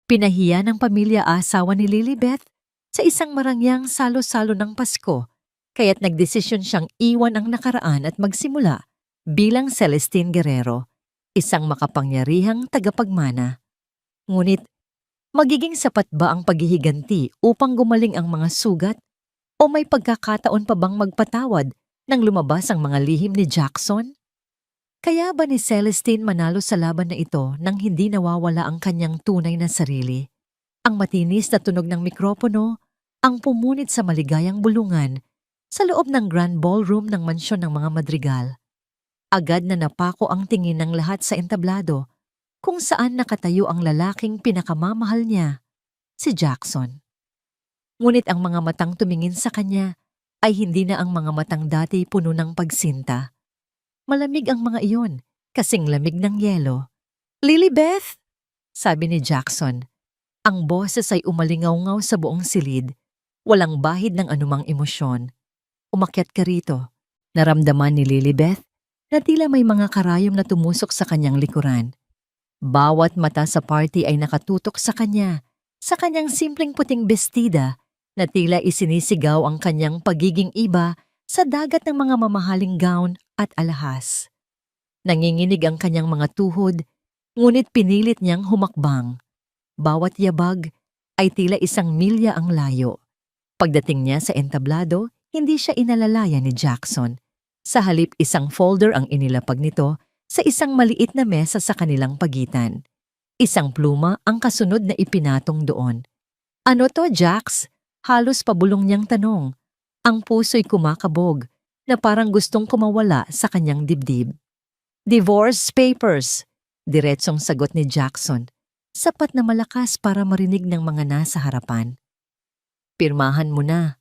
Pinahiya ng pamilya-asawa ni Lilibeth sa isang marangyang salo-salo ng Pasko, kaya't nagdesisyon siyang iwan ang nakaraan at magsimula bilang Celestine Guerrero, isang makapangyarihang tagapagmana. Ngunit, magiging sapat ba ang paghihiganti upang gumaling ang mga sugat o may pagkakataon pa bang magpatawad nang lumabas ang mga lihim ni Jackson? Kaya ba ni Celestine manalo sa laban na ito nang hindi nawawala ang kanyang tunay na sarili? Ang matinis na tunog ng mikropono ang pumunit sa maligayang bulungan sa loob ng grand ballroom ng mansyon ng mga Madrigal. Agad na napako ang tingin ng lahat sa entablado kung saan nakatayo ang lalaking pinakamamahal niya, si Jackson. Ngunit ang mga matang tumingin sa kanya ay hindi na ang mga matang dati puno ng pagsinta. Malamig ang mga iyon, kasing lamig ng yelo. "Lilibeth!" sabi ni Jackson. Ang boses ay umalingaw-ngaw sa buong silid, walang bahid ng anumang emosyon. "Umakyat ka rito." Naramdaman ni Lilibeth na tila may mga karayom na tumusok sa kanyang likuran. Bawat mata sa party ay nakatutok sa kanya, sa kanyang simpleng puting bestida na tila isinisigaw ang kanyang pagiging iba sa dagat ng mga mamahaling gown at alahas. Nanginginig ang kanyang mga tuhod, ngunit pinilit niyang humakbang. Bawat yabag ay tila isang milya ang layo. Pagdating niya sa entablado, hindi siya inalalayan ni Jackson. Sa halip isang folder ang inilapag nito sa isang maliit na mesa sa kanilang pagitan. Isang pluma ang kasunod na ipinatong doon. "Ano to, Jax?" Halos pabulong niyang tanong. Ang puso'y kumakabog na parang gustong kumawala sa kanyang dibdib. "Divorce papers," diretsong sagot ni Jackson, sapat na malakas para marinig ng mga nasa harapan. "Pirmahan mo na,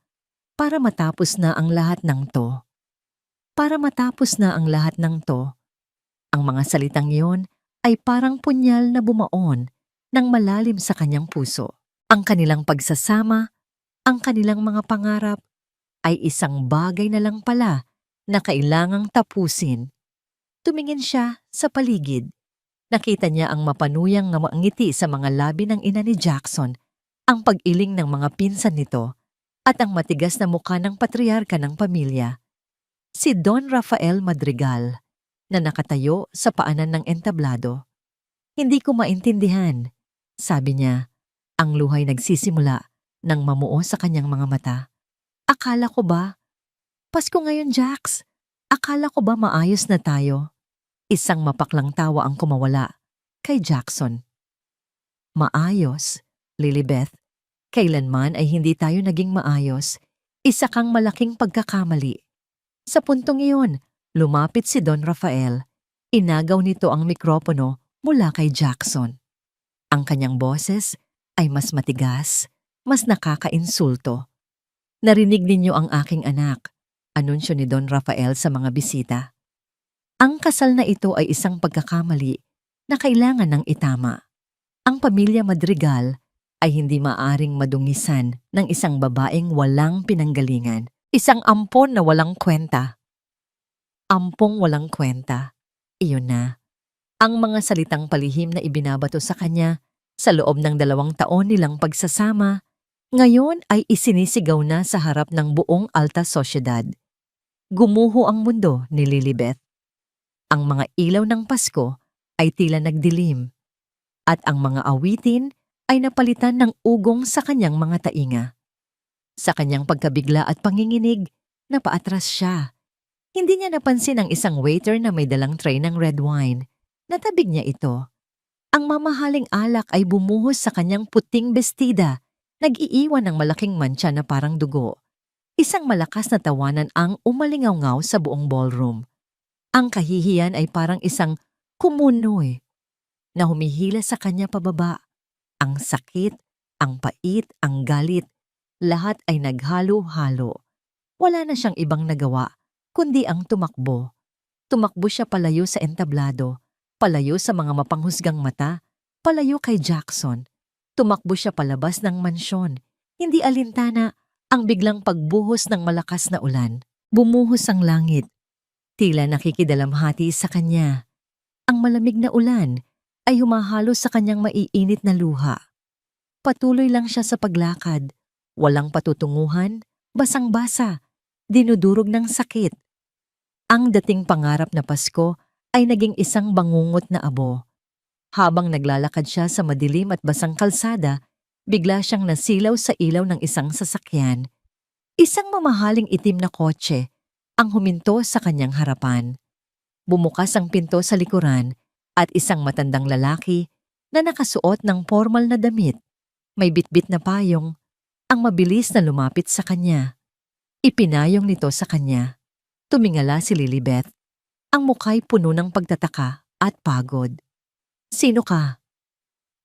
para matapos na ang lahat ng to." Para matapos na ang lahat ng to. Ang mga salitang iyon ay parang punyal na bumaon ng malalim sa kanyang puso. Ang kanilang pagsasama, ang kanilang mga pangarap, ay isang bagay na lang pala na kailangang tapusin. Tumingin siya sa paligid. Nakita niya ang mapanuyang na ngiti sa mga labi ng ina ni Jackson, ang pag-iling ng mga pinsan nito, at ang matigas na mukha ng patriarka ng pamilya. Si Don Rafael Madrigal, na nakatayo sa paanan ng entablado. "Hindi ko maintindihan," sabi niya. Ang luhay nagsisimula nang mamuo sa kanyang mga mata. "Akala ko ba? Pasko ngayon, Jax. Akala ko ba maayos na tayo?" Isang mapaklang tawa ang kumawala kay Jackson. "Maayos, Lilibeth. Kailanman ay hindi tayo naging maayos. Isa kang malaking pagkakamali." Sa puntong iyon, lumapit si Don Rafael. Inagaw nito ang mikropono mula kay Jackson. Ang kanyang boses ay mas matigas, mas nakakainsulto. "Narinig ninyo ang aking anak," anunsyo ni Don Rafael sa mga bisita. Ang kasal na ito ay isang pagkakamali na kailangan ng itama. Ang pamilya Madrigal ay hindi maaring madungisan ng isang babaeng walang pinanggalingan, isang ampon na walang kwenta. Ampong walang kwenta. Iyon na. Ang mga salitang palihim na ibinabato sa kanya sa loob ng 2 taon nilang pagsasama, ngayon ay isinisigaw na sa harap ng buong alta sosyedad. Gumuho ang mundo ni Lilibeth. Ang mga ilaw ng Pasko ay tila nagdilim, at ang mga awitin ay napalitan ng ugong sa kanyang mga tainga. Sa kanyang pagkabigla at panginginig, napaatras siya. Hindi niya napansin ang isang waiter na may dalang tray ng red wine. Natabig niya ito. Ang mamahaling alak ay bumuhos sa kanyang puting bestida, nag-iiwan ng malaking mantsa na parang dugo. Isang malakas na tawanan ang umalingaw-ngaw sa buong ballroom. Ang kahihiyan ay parang isang kumunoy na humihila sa kanya pababa. Ang sakit, ang pait, ang galit, lahat ay naghalo-halo. Wala na siyang ibang nagawa, kundi ang tumakbo. Tumakbo siya palayo sa entablado, palayo sa mga mapanghusgang mata, palayo kay Jackson. Tumakbo siya palabas ng mansyon. Hindi alintana ang biglang pagbuhos ng malakas na ulan. Bumuhos ang langit. Tila nakikidalamhati sa kanya. Ang malamig na ulan ay humahalo sa kanyang maiinit na luha. Patuloy lang siya sa paglakad. Walang patutunguhan, basang-basa, dinudurog ng sakit. Ang dating pangarap na Pasko ay naging isang bangungot na abo. Habang naglalakad siya sa madilim at basang kalsada, bigla siyang nasilaw sa ilaw ng isang sasakyan. Isang mamahaling itim na kotse ang huminto sa kanyang harapan. Bumukas ang pinto sa likuran at isang matandang lalaki na nakasuot ng formal na damit, may bitbit na payong, ang mabilis na lumapit sa kanya. Ipinayong nito sa kanya. Tumingala si Lilibeth. Ang mukha'y puno ng pagtataka at pagod. "Sino ka?"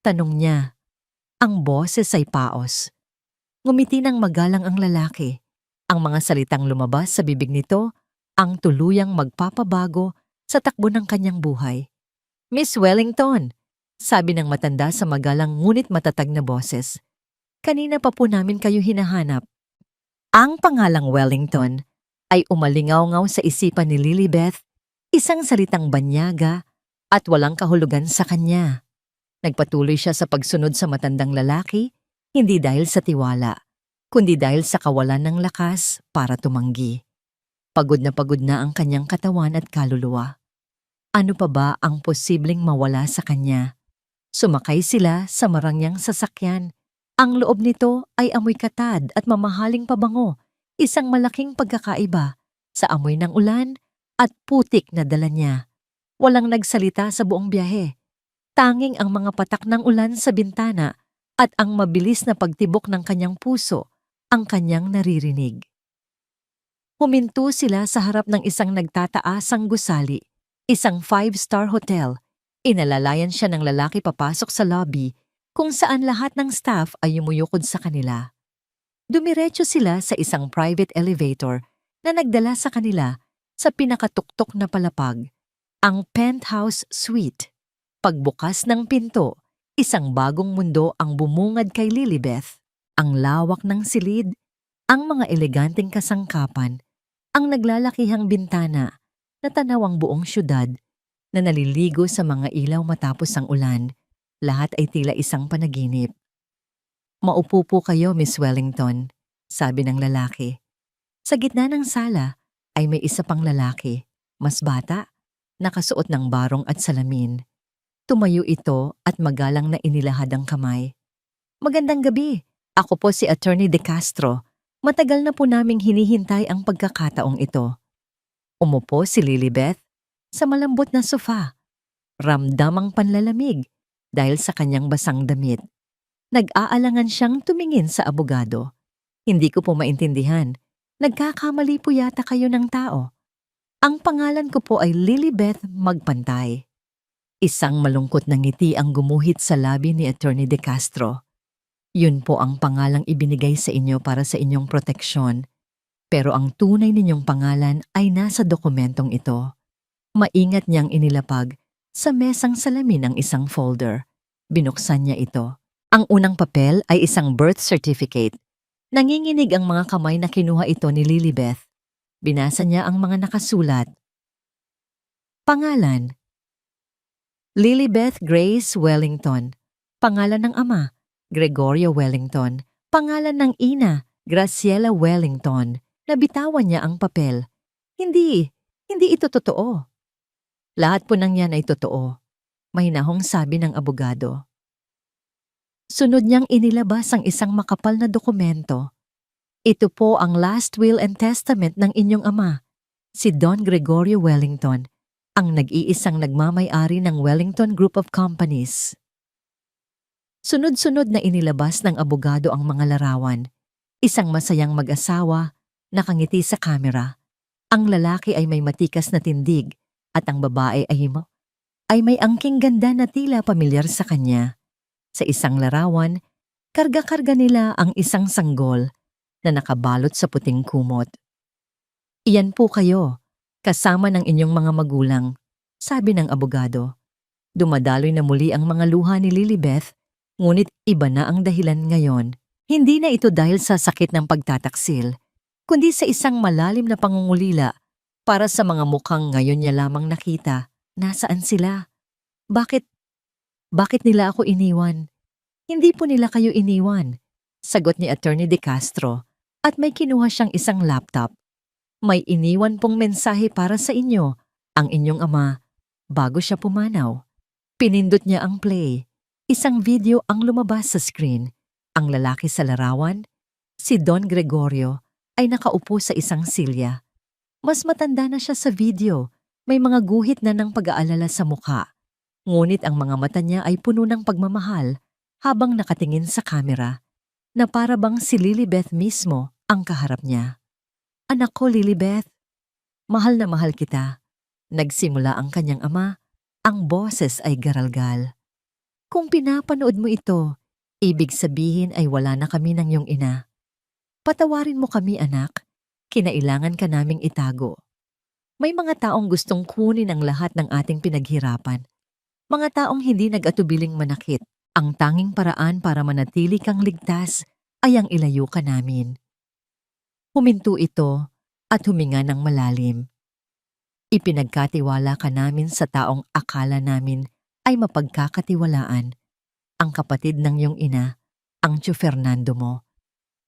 tanong niya. Ang boses ay paos. Ngumiti ng magalang ang lalaki. Ang mga salitang lumabas sa bibig nito ang tuluyang magpapabago sa takbo ng kanyang buhay. "Miss Wellington," sabi ng matanda sa magalang ngunit matatag na boses. "Kanina pa po namin kayo hinahanap." Ang pangalang Wellington ay umalingaw-ngaw sa isipan ni Lilibeth, isang salitang banyaga at walang kahulugan sa kanya. Nagpatuloy siya sa pagsunod sa matandang lalaki, hindi dahil sa tiwala, kundi dahil sa kawalan ng lakas para tumanggi. Pagod na ang kanyang katawan at kaluluwa. Ano pa ba ang posibleng mawala sa kanya? Sumakay sila sa marangyang sasakyan. Ang loob nito ay amoy katad at mamahaling pabango, isang malaking pagkakaiba sa amoy ng ulan at putik na dala niya. Walang nagsalita sa buong biyahe. Tanging ang mga patak ng ulan sa bintana at ang mabilis na pagtibok ng kanyang puso ang kanyang naririnig. Huminto sila sa harap ng isang nagtataasang gusali, isang 5-star hotel. Inalalayan siya ng lalaki papasok sa lobby kung saan lahat ng staff ay yumuyukod sa kanila. Dumiretso sila sa isang private elevator na nagdala sa kanila sa pinakatuktok na palapag, ang penthouse suite. Pagbukas ng pinto, isang bagong mundo ang bumungad kay Lilibeth. Ang lawak ng silid, ang mga eleganteng kasangkapan, ang naglalakihang bintana na tanaw ang buong syudad na naliligo sa mga ilaw matapos ang ulan. Lahat ay tila isang panaginip. "Maupo po kayo, Miss Wellington," sabi ng lalaki. Sa gitna ng sala ay may isa pang lalaki, mas bata, nakasuot ng barong at salamin. Tumayo ito at magalang na inilahad ang kamay. "Magandang gabi. Ako po si Attorney De Castro. Matagal na po naming hinihintay ang pagkakataong ito." Umupo si Lilibeth sa malambot na sofa. Ramdam ang panlalamig dahil sa kanyang basang damit. Nag-aalangan siyang tumingin sa abogado. "Hindi ko po maintindihan. Nagkakamali po yata kayo ng tao. Ang pangalan ko po ay Lilibeth Magpantay." Isang malungkot na ngiti ang gumuhit sa labi ni Attorney De Castro. "Yun po ang pangalang ibinigay sa inyo para sa inyong proteksyon. Pero ang tunay ninyong pangalan ay nasa dokumentong ito." Maingat niyang inilapag sa mesang salamin ang isang folder. Binuksan niya ito. Ang unang papel ay isang birth certificate. Nanginginig ang mga kamay na kinuha ito ni Lilibeth. Binasa niya ang mga nakasulat. Pangalan: Lilibeth Grace Wellington. Pangalan ng ama: Gregorio Wellington. Pangalan ng ina: Graciela Wellington. Nabitawan niya ang papel. Hindi ito totoo." "Lahat po ng yan ay totoo," mahinahong sabi ng abogado. Sunod niyang inilabas ang isang makapal na dokumento. "Ito po ang last will and testament ng inyong ama, si Don Gregorio Wellington, ang nag-iisang nagmamay-ari ng Wellington Group of Companies." Sunod-sunod na inilabas ng abogado ang mga larawan. Isang masayang mag-asawa, nakangiti sa kamera. Ang lalaki ay may matikas na tindig at ang babae ay may angking ganda na tila pamilyar sa kanya. Sa isang larawan, karga-karga nila ang isang sanggol na nakabalot sa puting kumot. "Iyan po kayo, kasama ng inyong mga magulang," sabi ng abogado. Dumadaloy na muli ang mga luha ni Lilibeth, ngunit iba na ang dahilan ngayon. Hindi na ito dahil sa sakit ng pagtataksil, kundi sa isang malalim na pangungulila para sa mga mukhang ngayon niya lamang nakita. Nasaan sila? Bakit nila ako iniwan? Hindi po nila kayo iniwan, sagot ni Attorney De Castro at may kinuha siyang isang laptop. May iniwan pong mensahe para sa inyo, ang inyong ama, bago siya pumanaw. Pinindot niya ang play. Isang video ang lumabas sa screen. Ang lalaki sa larawan, si Don Gregorio, ay nakaupo sa isang silya. Mas matanda na siya sa video. May mga guhit na ng pag-aalala sa mukha. Ngunit ang mga mata niya ay puno ng pagmamahal habang nakatingin sa kamera, na para bang si Lilibeth mismo ang kaharap niya. Anak ko, Lilibeth, mahal na mahal kita. Nagsimula ang kanyang ama, ang boses ay garalgal. Kung pinapanood mo ito, ibig sabihin ay wala na kami ng iyong ina. Patawarin mo kami, anak. Kinailangan ka naming itago. May mga taong gustong kunin ang lahat ng ating pinaghirapan. Mga taong hindi nag-atubiling manakit. Ang tanging paraan para manatili kang ligtas ay ang ilayo ka namin. Huminto ito at huminga ng malalim. Ipinagkatiwala ka namin sa taong akala namin ay mapagkakatiwalaan. Ang kapatid ng iyong ina, ang Tio Fernando mo.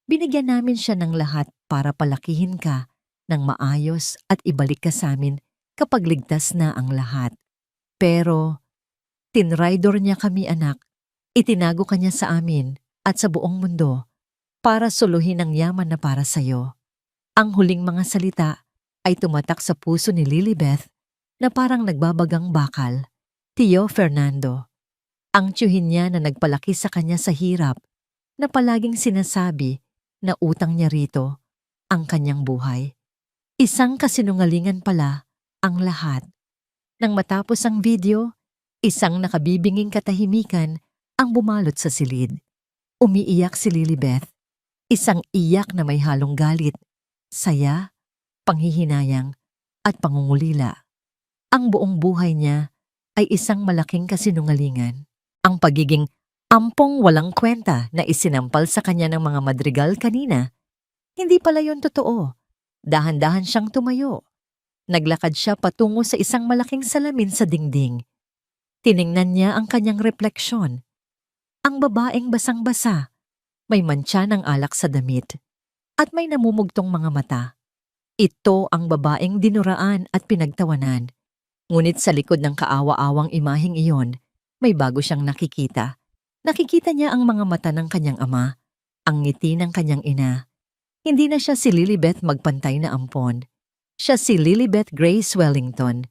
Binigyan namin siya ng lahat para palakihin ka ng maayos at ibalik ka sa amin kapag ligtas na ang lahat. Pero, tinraidor niya kami, anak. Itinago ka niya sa amin at sa buong mundo para suluhin ang yaman na para sa'yo. Ang huling mga salita ay tumatak sa puso ni Lilibeth na parang nagbabagang bakal. Tio Fernando. Ang tiyuhin niya na nagpalaki sa kanya sa hirap, na palaging sinasabi na utang niya rito ang kanyang buhay. Isang kasinungalingan pala ang lahat. Nang matapos ang video, isang nakabibinging katahimikan ang bumalot sa silid. Umiiyak si Lilibeth. Isang iyak na may halong galit, saya, panghihinayang, at pangungulila. Ang buong buhay niya ay isang malaking kasinungalingan. Ang pagiging ampong walang kwenta na isinampal sa kanya ng mga madrigal kanina, hindi pala yon totoo. Dahan-dahan siyang tumayo. Naglakad siya patungo sa isang malaking salamin sa dingding. Tiningnan niya ang kanyang refleksyon. Ang babaeng basang-basa, may mantsa ng alak sa damit, at may namumugtong mga mata. Ito ang babaeng dinuraan at pinagtawanan. Ngunit sa likod ng kaawa-awang imaheng iyon, may bago siyang nakikita. Nakikita niya ang mga mata ng kanyang ama, ang ngiti ng kanyang ina. Hindi na siya si Lilibeth magpantay na ampon. Siya si Lilibeth Grace Wellington.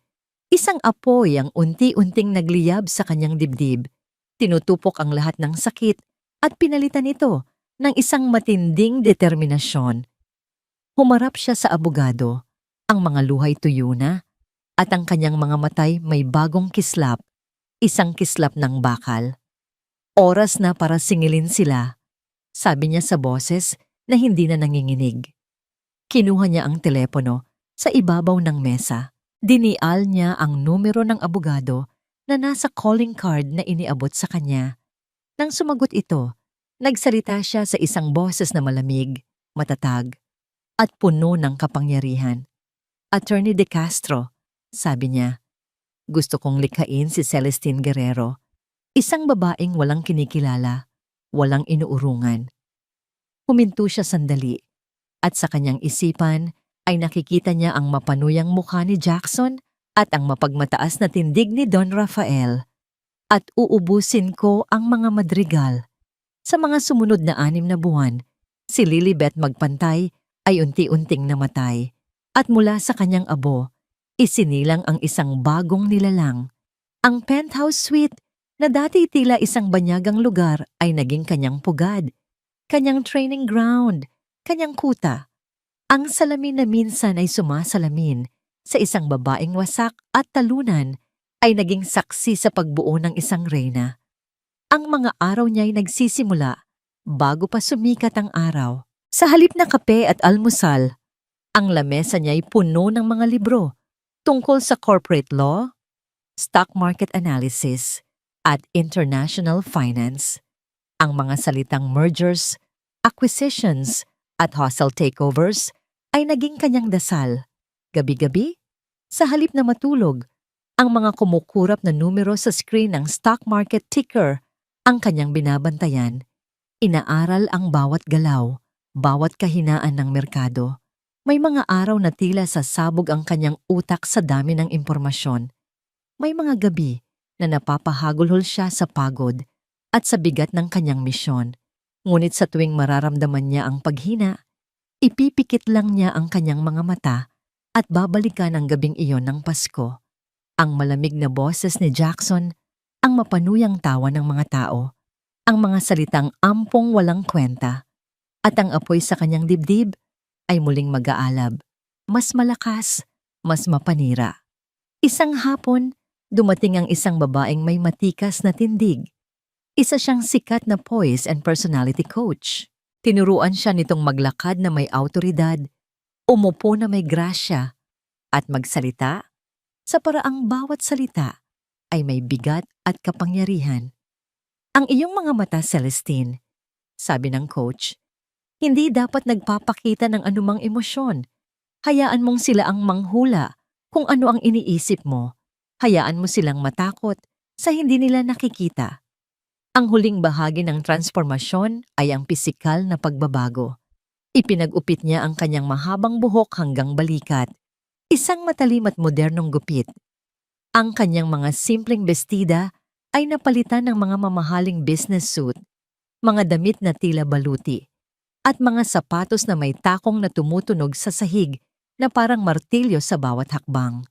Isang apoy ang unti-unting nagliyab sa kanyang dibdib. Tinutupok ang lahat ng sakit at pinalitan ito ng isang matinding determinasyon. Humarap siya sa abogado. Ang mga luhay tuyo na at ang kanyang mga matay may bagong kislap, isang kislap ng bakal. Oras na para singilin sila, sabi niya sa boses na hindi na nanginginig. Kinuha niya ang telepono sa ibabaw ng mesa. Dinial niya ang numero ng abogado na nasa calling card na iniabot sa kanya. Nang sumagot ito, nagsalita siya sa isang boses na malamig, matatag, at puno ng kapangyarihan. Attorney De Castro, sabi niya, gusto kong likhain si Celestine Guerrero, isang babaeng walang kinikilala, walang inuurungan. Huminto siya sandali, at sa kanyang isipan ay nakikita niya ang mapanuyang mukha ni Jackson at ang mapagmataas na tindig ni Don Rafael. At uubusin ko ang mga madrigal. Sa mga sumunod na 6 na buwan, si Lilibeth magpantay ay unti-unting namatay. At mula sa kanyang abo, isinilang ang isang bagong nilalang. Ang penthouse suite na dati tila isang banyagang lugar ay naging kanyang pugad, kanyang training ground, kanyang kuta. Ang salamin na minsan ay sumasalamin sa isang babaeng wasak at talunan ay naging saksi sa pagbuo ng isang reyna. Ang mga araw niya ay nagsisimula bago pa sumikat ang araw. Sa halip na kape at almusal, ang lamesa niya ay puno ng mga libro tungkol sa corporate law, stock market analysis, at international finance. Ang mga salitang mergers, acquisitions, at hostile takeovers ay naging kanyang dasal. Gabi-gabi, sa halip na matulog, ang mga kumukurap na numero sa screen ng stock market ticker Ang kanyang binabantayan, inaaral ang bawat galaw, bawat kahinaan ng merkado. May mga araw na tila sasabog ang kanyang utak sa dami ng impormasyon. May mga gabi na napapahagulhol siya sa pagod at sa bigat ng kanyang misyon. Ngunit sa tuwing mararamdaman niya ang paghina, ipipikit lang niya ang kanyang mga mata at babalikan ang gabing iyon ng Pasko. Ang malamig na boses ni Jackson, ang mapanuyang tawa ng mga tao, ang mga salitang ampong walang kwenta, at ang apoy sa kanyang dibdib ay muling mag-aalab. Mas malakas, mas mapanira. Isang hapon, dumating ang isang babaeng may matikas na tindig. Isa siyang sikat na poise and personality coach. Tinuruan siya nitong maglakad na may awtoridad, umupo na may grasya, at magsalita sa paraang bawat salita ay may bigat at kapangyarihan. Ang iyong mga mata, Celestine, sabi ng coach, hindi dapat nagpapakita ng anumang emosyon. Hayaan mong sila ang manghula kung ano ang iniisip mo. Hayaan mo silang matakot sa hindi nila nakikita. Ang huling bahagi ng transformasyon ay ang pisikal na pagbabago. Ipinag-upit niya ang kanyang mahabang buhok hanggang balikat, isang matalim at modernong gupit. Ang kanyang mga simpleng bestida ay napalitan ng mga mamahaling business suit, mga damit na tila baluti, at mga sapatos na may takong na tumutunog sa sahig na parang martilyo sa bawat hakbang.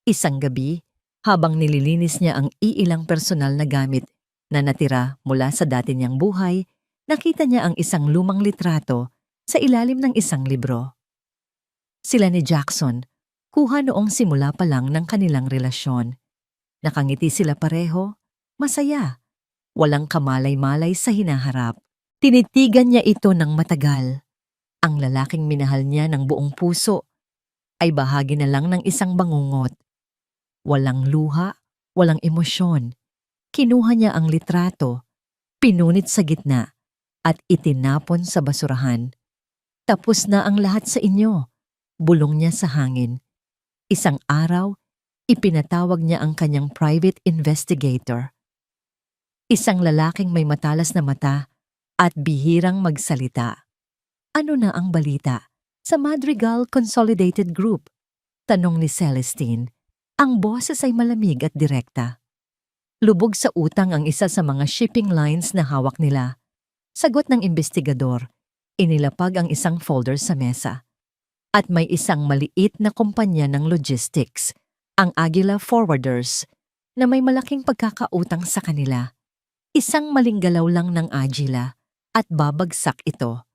Isang gabi, habang nililinis niya ang iilang personal na gamit na natira mula sa dati niyang buhay, nakita niya ang isang lumang litrato sa ilalim ng isang libro. Sila ni Jackson, kuha noong simula pa lang ng kanilang relasyon. Nakangiti sila pareho, masaya, walang kamalay-malay sa hinaharap. Tinitigan niya ito ng matagal. Ang lalaking minahal niya ng buong puso ay bahagi na lang ng isang bangungot. Walang luha, walang emosyon. Kinuha niya ang litrato, pinunit sa gitna, at itinapon sa basurahan. Tapos na ang lahat sa inyo, bulong niya sa hangin. Isang araw, ipinatawag niya ang kanyang private investigator. Isang lalaking may matalas na mata at bihirang magsalita. Ano na ang balita sa Madrigal Consolidated Group? Tanong ni Celestine. Ang boses ay malamig at direkta. Lubog sa utang ang isa sa mga shipping lines na hawak nila. Sagot ng investigador, inilapag ang isang folder sa mesa. At may isang maliit na kumpanya ng logistics, ang Aguila Forwarders, na may malaking pagkakautang sa kanila. Isang maling galaw lang ng Agila at babagsak ito.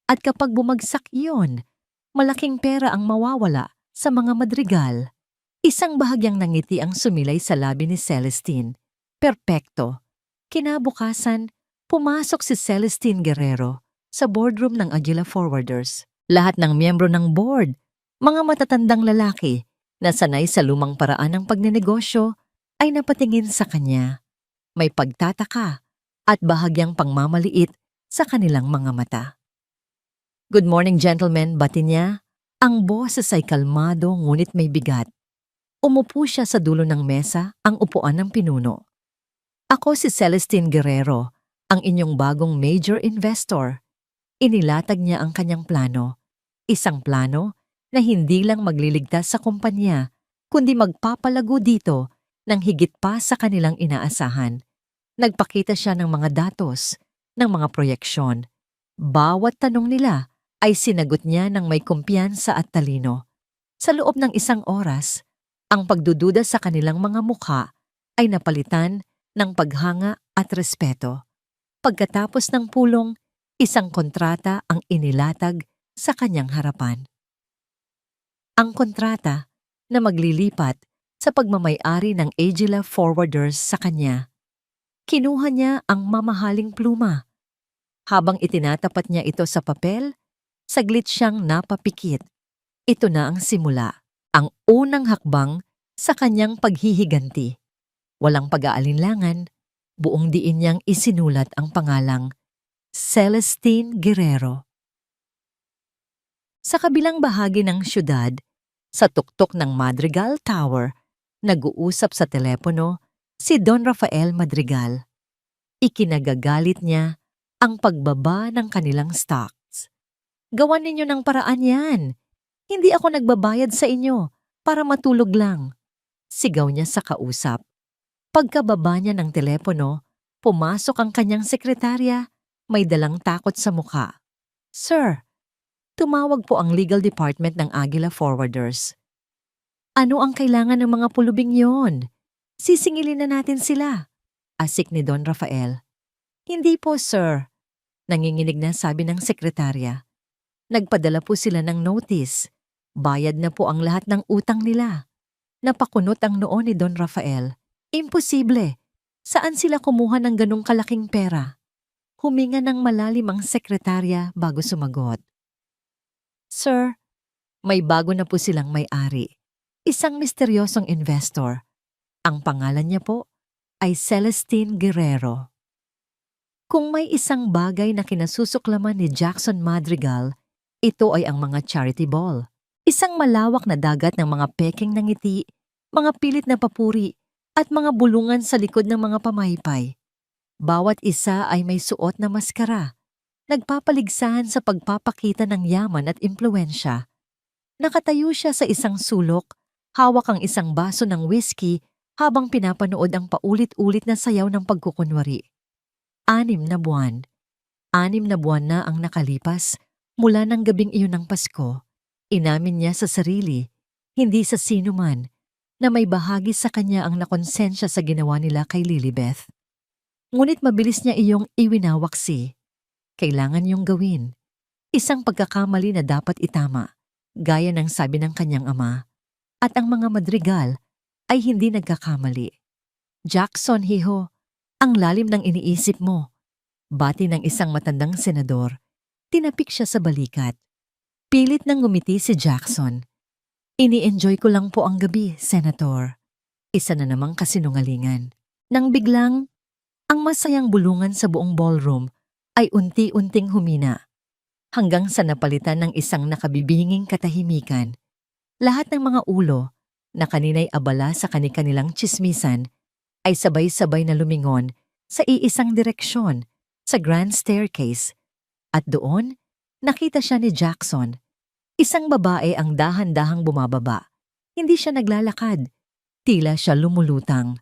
At kapag bumagsak iyon, malaking pera ang mawawala sa mga Madrigal. Isang bahagyang nangiti ang sumilay sa labi ni Celestine. Perpekto. Kinabukasan, pumasok si Celestine Guerrero sa boardroom ng Aguila Forwarders. Lahat ng miyembro ng board, mga matatandang lalaki na sanay sa lumang paraan ng pagnenegosyo, ay napatingin sa kanya. May pagtataka at bahagyang pangmamaliit sa kanilang mga mata. Good morning, gentlemen, bati niya. Ang boses ay kalmado ngunit may bigat. Umupo siya sa dulo ng mesa, ang upuan ng pinuno. Ako si Celestine Guerrero, ang inyong bagong major investor. Inilatag niya ang kanyang plano. Isang plano na hindi lang magliligtas sa kumpanya, kundi magpapalago dito ng higit pa sa kanilang inaasahan. Nagpakita siya ng mga datos, ng mga proyeksyon. Bawat tanong nila ay sinagot niya ng may kumpiyansa at talino. Sa loob ng isang oras, ang pagdududa sa kanilang mga mukha ay napalitan ng paghanga at respeto. Pagkatapos ng pulong, isang kontrata ang inilatag sa kanyang harapan. Ang kontrata na maglilipat sa pagmamay-ari ng Agila Forwarders sa kanya. Kinuha niya ang mamahaling pluma. Habang itinatapat niya ito sa papel, saglit siyang napapikit. Ito na ang simula, ang unang hakbang sa kanyang paghihiganti. Walang pag-aalinlangan, buong diin niyang isinulat ang pangalang Celestine Guerrero. Sa kabilang bahagi ng syudad, sa tuktok ng Madrigal Tower, nag-uusap sa telepono si Don Rafael Madrigal. Ikinagagalit niya ang pagbaba ng kanilang stocks. Gawan ninyo ng paraan yan. Hindi ako nagbabayad sa inyo para matulog lang. Sigaw niya sa kausap. Pagkababa niya ng telepono, pumasok ang kanyang sekretarya, may dalang takot sa muka. Sir, tumawag po ang legal department ng Aguila Forwarders. Ano ang kailangan ng mga pulubing yon? Sisingilin na natin sila. Asik ni Don Rafael. Hindi po, sir. Nanginginig na sabi ng sekretarya. Nagpadala po sila ng notice. Bayad na po ang lahat ng utang nila. Napakunot ang noo ni Don Rafael. Imposible. Saan sila kumuha ng ganong kalaking pera? Huminga ng malalim ang sekretarya bago sumagot. Sir, may bago na po silang may-ari. Isang misteryosong investor. Ang pangalan niya po ay Celestine Guerrero. Kung may isang bagay na kinasusuklaman ni Jackson Madrigal, ito ay ang mga charity ball. Isang malawak na dagat ng mga peking ng ngiti, mga pilit na papuri, at mga bulungan sa likod ng mga pamaypay. Bawat isa ay may suot na maskara, nagpapaligsahan sa pagpapakita ng yaman at impluwensya. Nakatayo siya sa isang sulok, hawak ang isang baso ng whiskey habang pinapanood ang paulit-ulit na sayaw ng pagkukunwari. 6 na buwan. 6 na buwan na ang nakalipas mula ng gabing iyon ng Pasko. Inamin niya sa sarili, hindi sa sino man, na may bahagi sa kanya ang nakonsensya sa ginawa nila kay Lilibeth. Ngunit mabilis niya iyong iwinawaksi. Kailangan niyong gawin. Isang pagkakamali na dapat itama, gaya ng sabi ng kanyang ama. At ang mga Madrigal ay hindi nagkakamali. Jackson, hiho, ang lalim ng iniisip mo. Bati ng isang matandang senador. Tinapik siya sa balikat. Pilit nang ngumiti si Jackson. Ini-enjoy ko lang po ang gabi, Senator. Isa na namang kasinungalingan. Nang biglang, ang masayang bulungan sa buong ballroom ay unti-unting humina. Hanggang sa napalitan ng isang nakabibinging katahimikan. Lahat ng mga ulo na kanina'y abala sa kani-kanilang tsismisan ay sabay-sabay na lumingon sa iisang direksyon, sa grand staircase. At doon, nakita siya ni Jackson. Isang babae ang dahan-dahang bumababa. Hindi siya naglalakad. Tila siya lumulutang.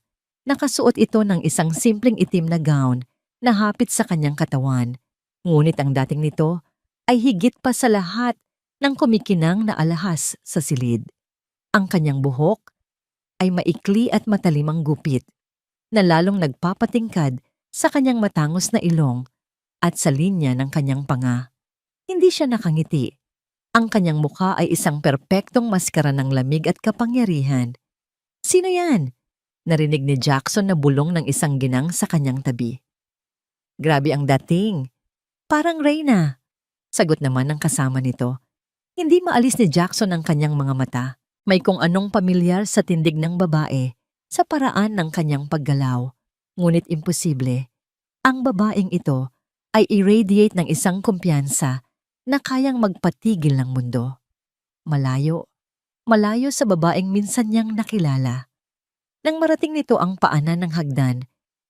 Nakasuot ito ng isang simpleng itim na gown na hapit sa kanyang katawan. Ngunit ang dating nito ay higit pa sa lahat ng kumikinang na alahas sa silid. Ang kanyang buhok ay maikli at matalimang gupit na lalong nagpapatingkad sa kanyang matangos na ilong at sa linya ng kanyang panga. Hindi siya nakangiti. Ang kanyang mukha ay isang perpektong maskara ng lamig at kapangyarihan. Sino yan? Narinig ni Jackson na bulong ng isang ginang sa kanyang tabi. Grabe ang dating. Parang Reyna. Sagot naman ng kasama nito. Hindi maalis ni Jackson ang kanyang mga mata. May kung anong pamilyar sa tindig ng babae sa paraan ng kanyang paggalaw. Ngunit imposible. Ang babaeng ito ay irradiate ng isang kumpiyansa na kayang magpatigil ng mundo. Malayo. Malayo sa babaeng minsan niyang nakilala. Nang marating nito ang paanan ng hagdan,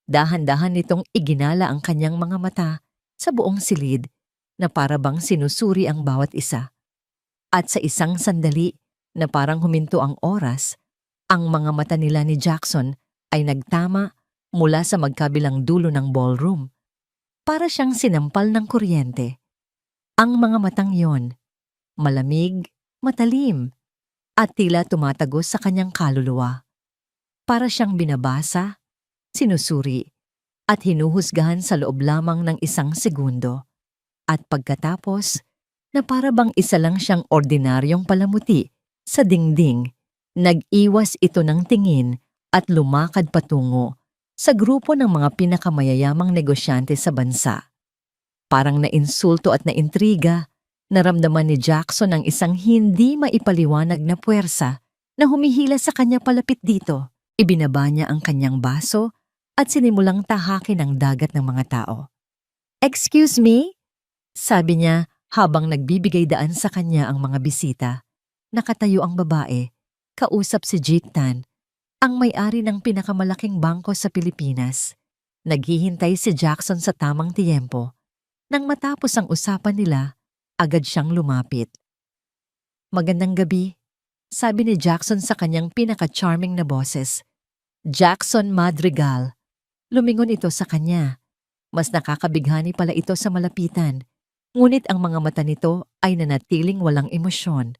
dahan-dahan nitong iginala ang kanyang mga mata sa buong silid na para bang sinusuri ang bawat isa. At sa isang sandali na parang huminto ang oras, ang mga mata nila ni Jackson ay nagtama mula sa magkabilang dulo ng ballroom. Para siyang sinampal ng kuryente. Ang mga matang yon, malamig, matalim, at tila tumatagos sa kanyang kaluluwa. Para siyang binabasa, sinusuri, at hinuhusgahan sa loob lamang ng isang segundo. At pagkatapos, na para bang isa lang siyang ordinaryong palamuti sa dingding, nag-iwas ito ng tingin at lumakad patungo sa grupo ng mga pinakamayayamang negosyante sa bansa. Parang nainsulto at naintriga, naramdaman ni Jackson ang isang hindi maipaliwanag na puwersa na humihila sa kanya palapit dito. Ibinaba niya ang kanyang baso at sinimulang tahakin ang dagat ng mga tao. "Excuse me?" sabi niya habang nagbibigay daan sa kanya ang mga bisita. Nakatayo ang babae, kausap si Jeet Tan, ang may-ari ng pinakamalaking bangko sa Pilipinas. Naghihintay si Jackson sa tamang tiyempo. Nang matapos ang usapan nila, agad siyang lumapit. "Magandang gabi," sabi ni Jackson sa kanyang pinaka-charming na boses. "Jackson Madrigal." Lumingon ito sa kanya. Mas nakakabighani pala ito sa malapitan. Ngunit ang mga mata nito ay nanatiling walang emosyon.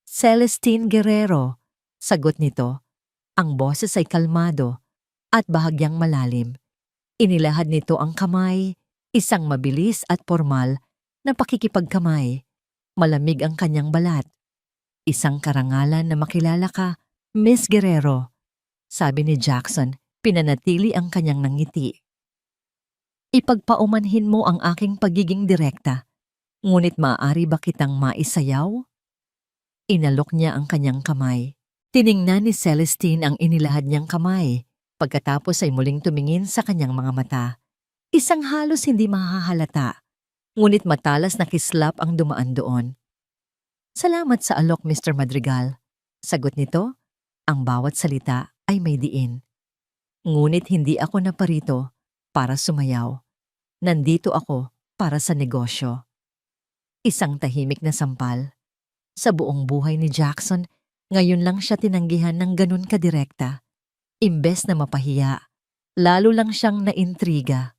"Celestine Guerrero," sagot nito. Ang boses ay kalmado at bahagyang malalim. Inilahad nito ang kamay, isang mabilis at formal na pakikipagkamay. Malamig ang kanyang balat. "Isang karangalan na makilala ka, Miss Guerrero," sabi ni Jackson, pinanatili ang kanyang nangiti. "Ipagpaumanhin mo ang aking pagiging direkta, ngunit maaari ba kitang maisayaw?" Inalok niya ang kanyang kamay. Tiningnan ni Celestine ang inilahad niyang kamay, pagkatapos ay muling tumingin sa kanyang mga mata. Isang halos hindi mahahalata, ngunit matalas na kislap ang dumaan doon. "Salamat sa alok, Mr. Madrigal," sagot nito. Ang bawat salita ay may diin. "Ngunit hindi ako naparito para sumayaw. Nandito ako para sa negosyo." Isang tahimik na sampal. Sa buong buhay ni Jackson, ngayon lang siya tinanggihan ng ganun kadirekta. Imbes na mapahiya, lalo lang siyang naintriga.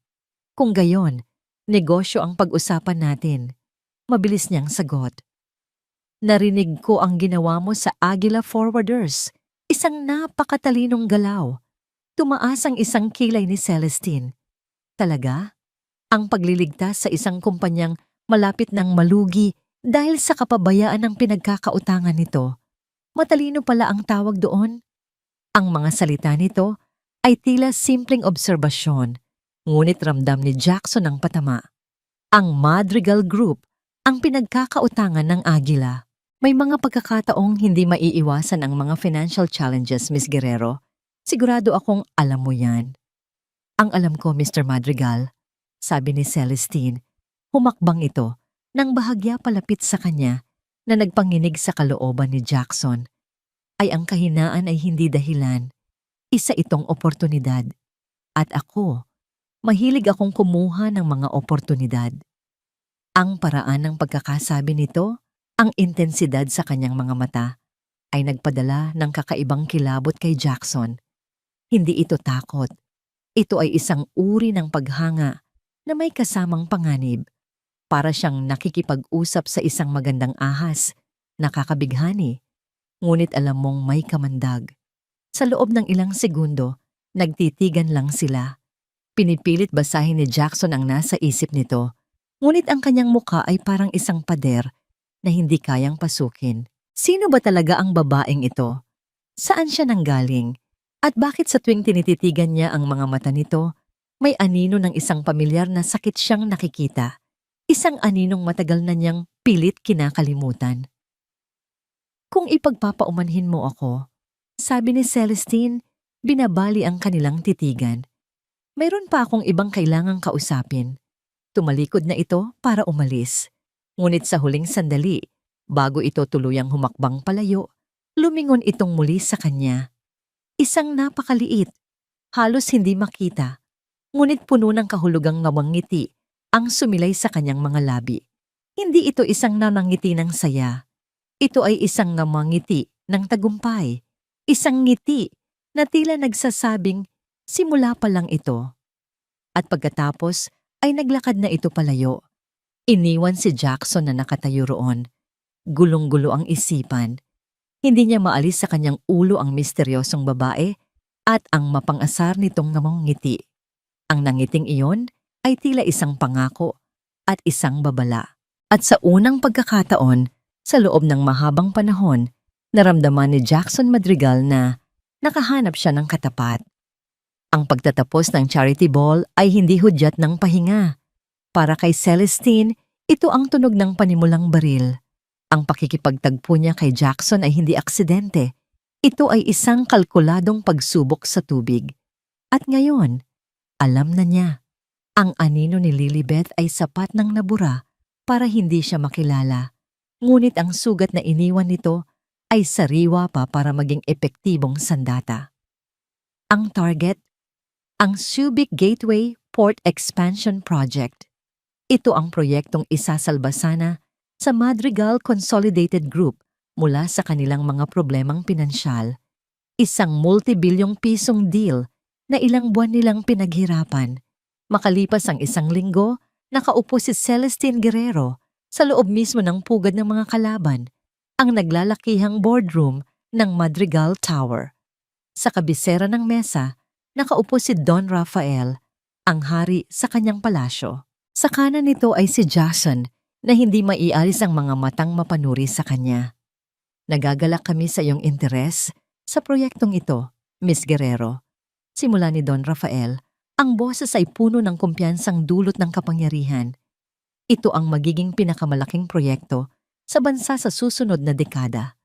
"Kung gayon, negosyo ang pag-usapan natin." Mabilis niyang sagot. "Narinig ko ang ginawa mo sa Aguila Forwarders. Isang napakatalinong galaw." Tumaas ang isang kilay ni Celestine. "Talaga? Ang pagliligtas sa isang kumpanyang malapit ng malugi dahil sa kapabayaan ng pinagkakautangan nito. Matalino pala ang tawag doon." Ang mga salita nito ay tila simpleng obserbasyon, ngunit ramdam ni Jackson ang patama. Ang Madrigal Group ang pinagkakautangan ng Aguila. "May mga pagkakataong hindi maiiwasan ang mga financial challenges, Miss Guerrero. Sigurado akong alam mo yan." "Ang alam ko, Mr. Madrigal," sabi ni Celestine. Humakbang ito nang bahagya palapit sa kanya na nagpanginig sa kalooban ni Jackson. Ay ang kahinaan ay hindi dahilan. Isa itong oportunidad. At ako, mahilig akong kumuha ng mga oportunidad. Ang paraan ng pagkakasabi nito, ang intensidad sa kanyang mga mata, ay nagpadala ng kakaibang kilabot kay Jackson. Hindi ito takot. Ito ay isang uri ng paghanga na may kasamang panganib. Para siyang nakikipag-usap sa isang magandang ahas, nakakabighani, ngunit alam mong may kamandag. Sa loob ng ilang segundo, nagtitigan lang sila. Pinipilit basahin ni Jackson ang nasa isip nito, ngunit ang kanyang muka ay parang isang pader na hindi kayang pasukin. Sino ba talaga ang babaeng ito? Saan siya nanggaling? At bakit sa tuwing tinititigan niya ang mga mata nito, may anino ng isang pamilyar na sakit siyang nakikita? Isang aninong matagal na niyang pilit kinakalimutan. "Kung ipagpapaumanhin mo ako," sabi ni Celestine, binabali ang kanilang titigan. "Mayroon pa akong ibang kailangang kausapin." Tumalikod na ito para umalis. Ngunit sa huling sandali, bago ito tuluyang humakbang palayo, lumingon itong muli sa kanya. Isang napakaliit, halos hindi makita, ngunit puno ng kahulugang ngiti ang sumilay sa kanyang mga labi. Hindi ito isang namangiti ng saya. Ito ay isang namangiti ng tagumpay. Isang ngiti na tila nagsasabing, simula pa lang ito. At pagkatapos ay naglakad na ito palayo. Iniwan si Jackson na nakatayo roon. Gulong-gulo ang isipan. Hindi niya maalis sa kanyang ulo ang misteryosong babae at ang mapang-asar nitong namangiti. Ang nangiting iyon ay tila isang pangako at isang babala. At sa unang pagkakataon, sa loob ng mahabang panahon, naramdaman ni Jackson Madrigal na nakahanap siya ng katapat. Ang pagtatapos ng charity ball ay hindi hudyat ng pahinga. Para kay Celestine, ito ang tunog ng panimulang baril. Ang pakikipagtagpo niya kay Jackson ay hindi aksidente. Ito ay isang kalkuladong pagsubok sa tubig. At ngayon, alam na niya. Ang anino ni Lilibeth ay sapat ng nabura para hindi siya makilala. Ngunit ang sugat na iniwan nito ay sariwa pa para maging epektibong sandata. Ang target, ang Subic Gateway Port Expansion Project. Ito ang proyektong isasalba sana sa Madrigal Consolidated Group mula sa kanilang mga problemang pinansyal. Isang multi-bilyong pisong deal na ilang buwan nilang pinaghirapan. Makalipas ang isang linggo, nakaupo si Celestine Guerrero sa loob mismo ng pugad ng mga kalaban, ang naglalakihang boardroom ng Madrigal Tower. Sa kabisera ng mesa, nakaupo si Don Rafael, ang hari sa kanyang palasyo. Sa kanan nito ay si Jason na hindi maialis ang mga matang mapanuri sa kanya. Nagagalak kami sa iyong interes sa proyektong ito, Miss Guerrero. Simula ni Don Rafael, ang boses ay puno ng kumpiyansang dulot ng kapangyarihan. Ito ang magiging pinakamalaking proyekto sa bansa sa susunod na dekada.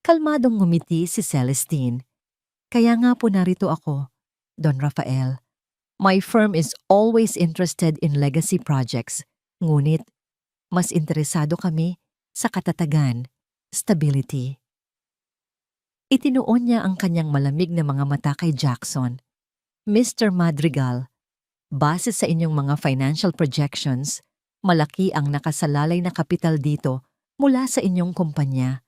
Kalmadong ngumiti si Celestine. Kaya nga po narito ako, Don Rafael. My firm is always interested in legacy projects, ngunit mas interesado kami sa katatagan, stability. Itinuon niya ang kanyang malamig na mga mata kay Jackson. Mr. Madrigal, base sa inyong mga financial projections, malaki ang nakasalalay na kapital dito mula sa inyong kumpanya.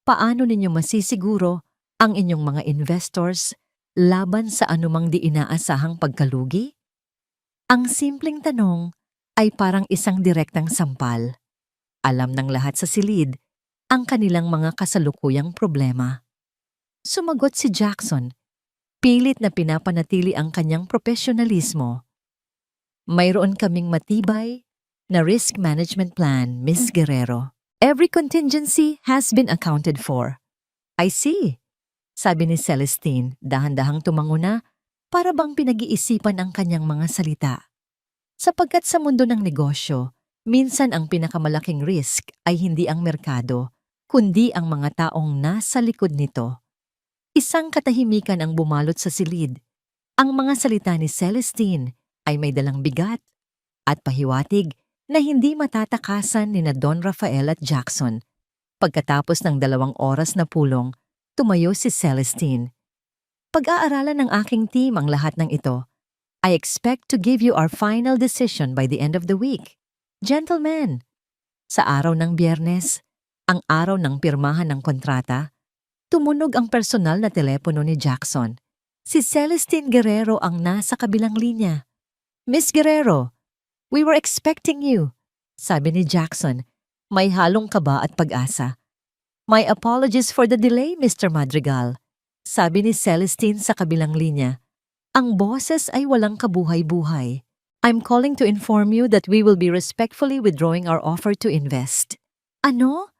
Paano ninyo masisiguro ang inyong mga investors laban sa anumang di inaasahang pagkalugi? Ang simpleng tanong ay parang isang direktang sampal. Alam ng lahat sa silid ang kanilang mga kasalukuyang problema. Sumagot si Jackson, pilit na pinapanatili ang kanyang profesionalismo. Mayroon kaming matibay na risk management plan, Miss Guerrero. Every contingency has been accounted for. I see, sabi ni Celestine, dahan-dahang tumango na para bang pinag-iisipan ang kanyang mga salita. Sapagkat sa mundo ng negosyo, minsan ang pinakamalaking risk ay hindi ang merkado, kundi ang mga taong nasa likod nito. Isang katahimikan ang bumalot sa silid. Ang mga salita ni Celestine ay may dalang bigat at pahiwatig na hindi matatakasan ni Don Rafael at Jackson. Pagkatapos ng 2 oras na pulong, tumayo si Celestine. Pag-aaralan ng aking team ang lahat ng ito. I expect to give you our final decision by the end of the week. Gentlemen, sa araw ng Biyernes, ang araw ng pirmahan ng kontrata, tumunog ang personal na telepono ni Jackson. Si Celestine Guerrero ang nasa kabilang linya. Miss Guerrero, we were expecting you, sabi ni Jackson. May halong kaba at pag-asa. My apologies for the delay, Mr. Madrigal, sabi ni Celestine sa kabilang linya. Ang boses ay walang kabuhay-buhay. I'm calling to inform you that we will be respectfully withdrawing our offer to invest. Ano?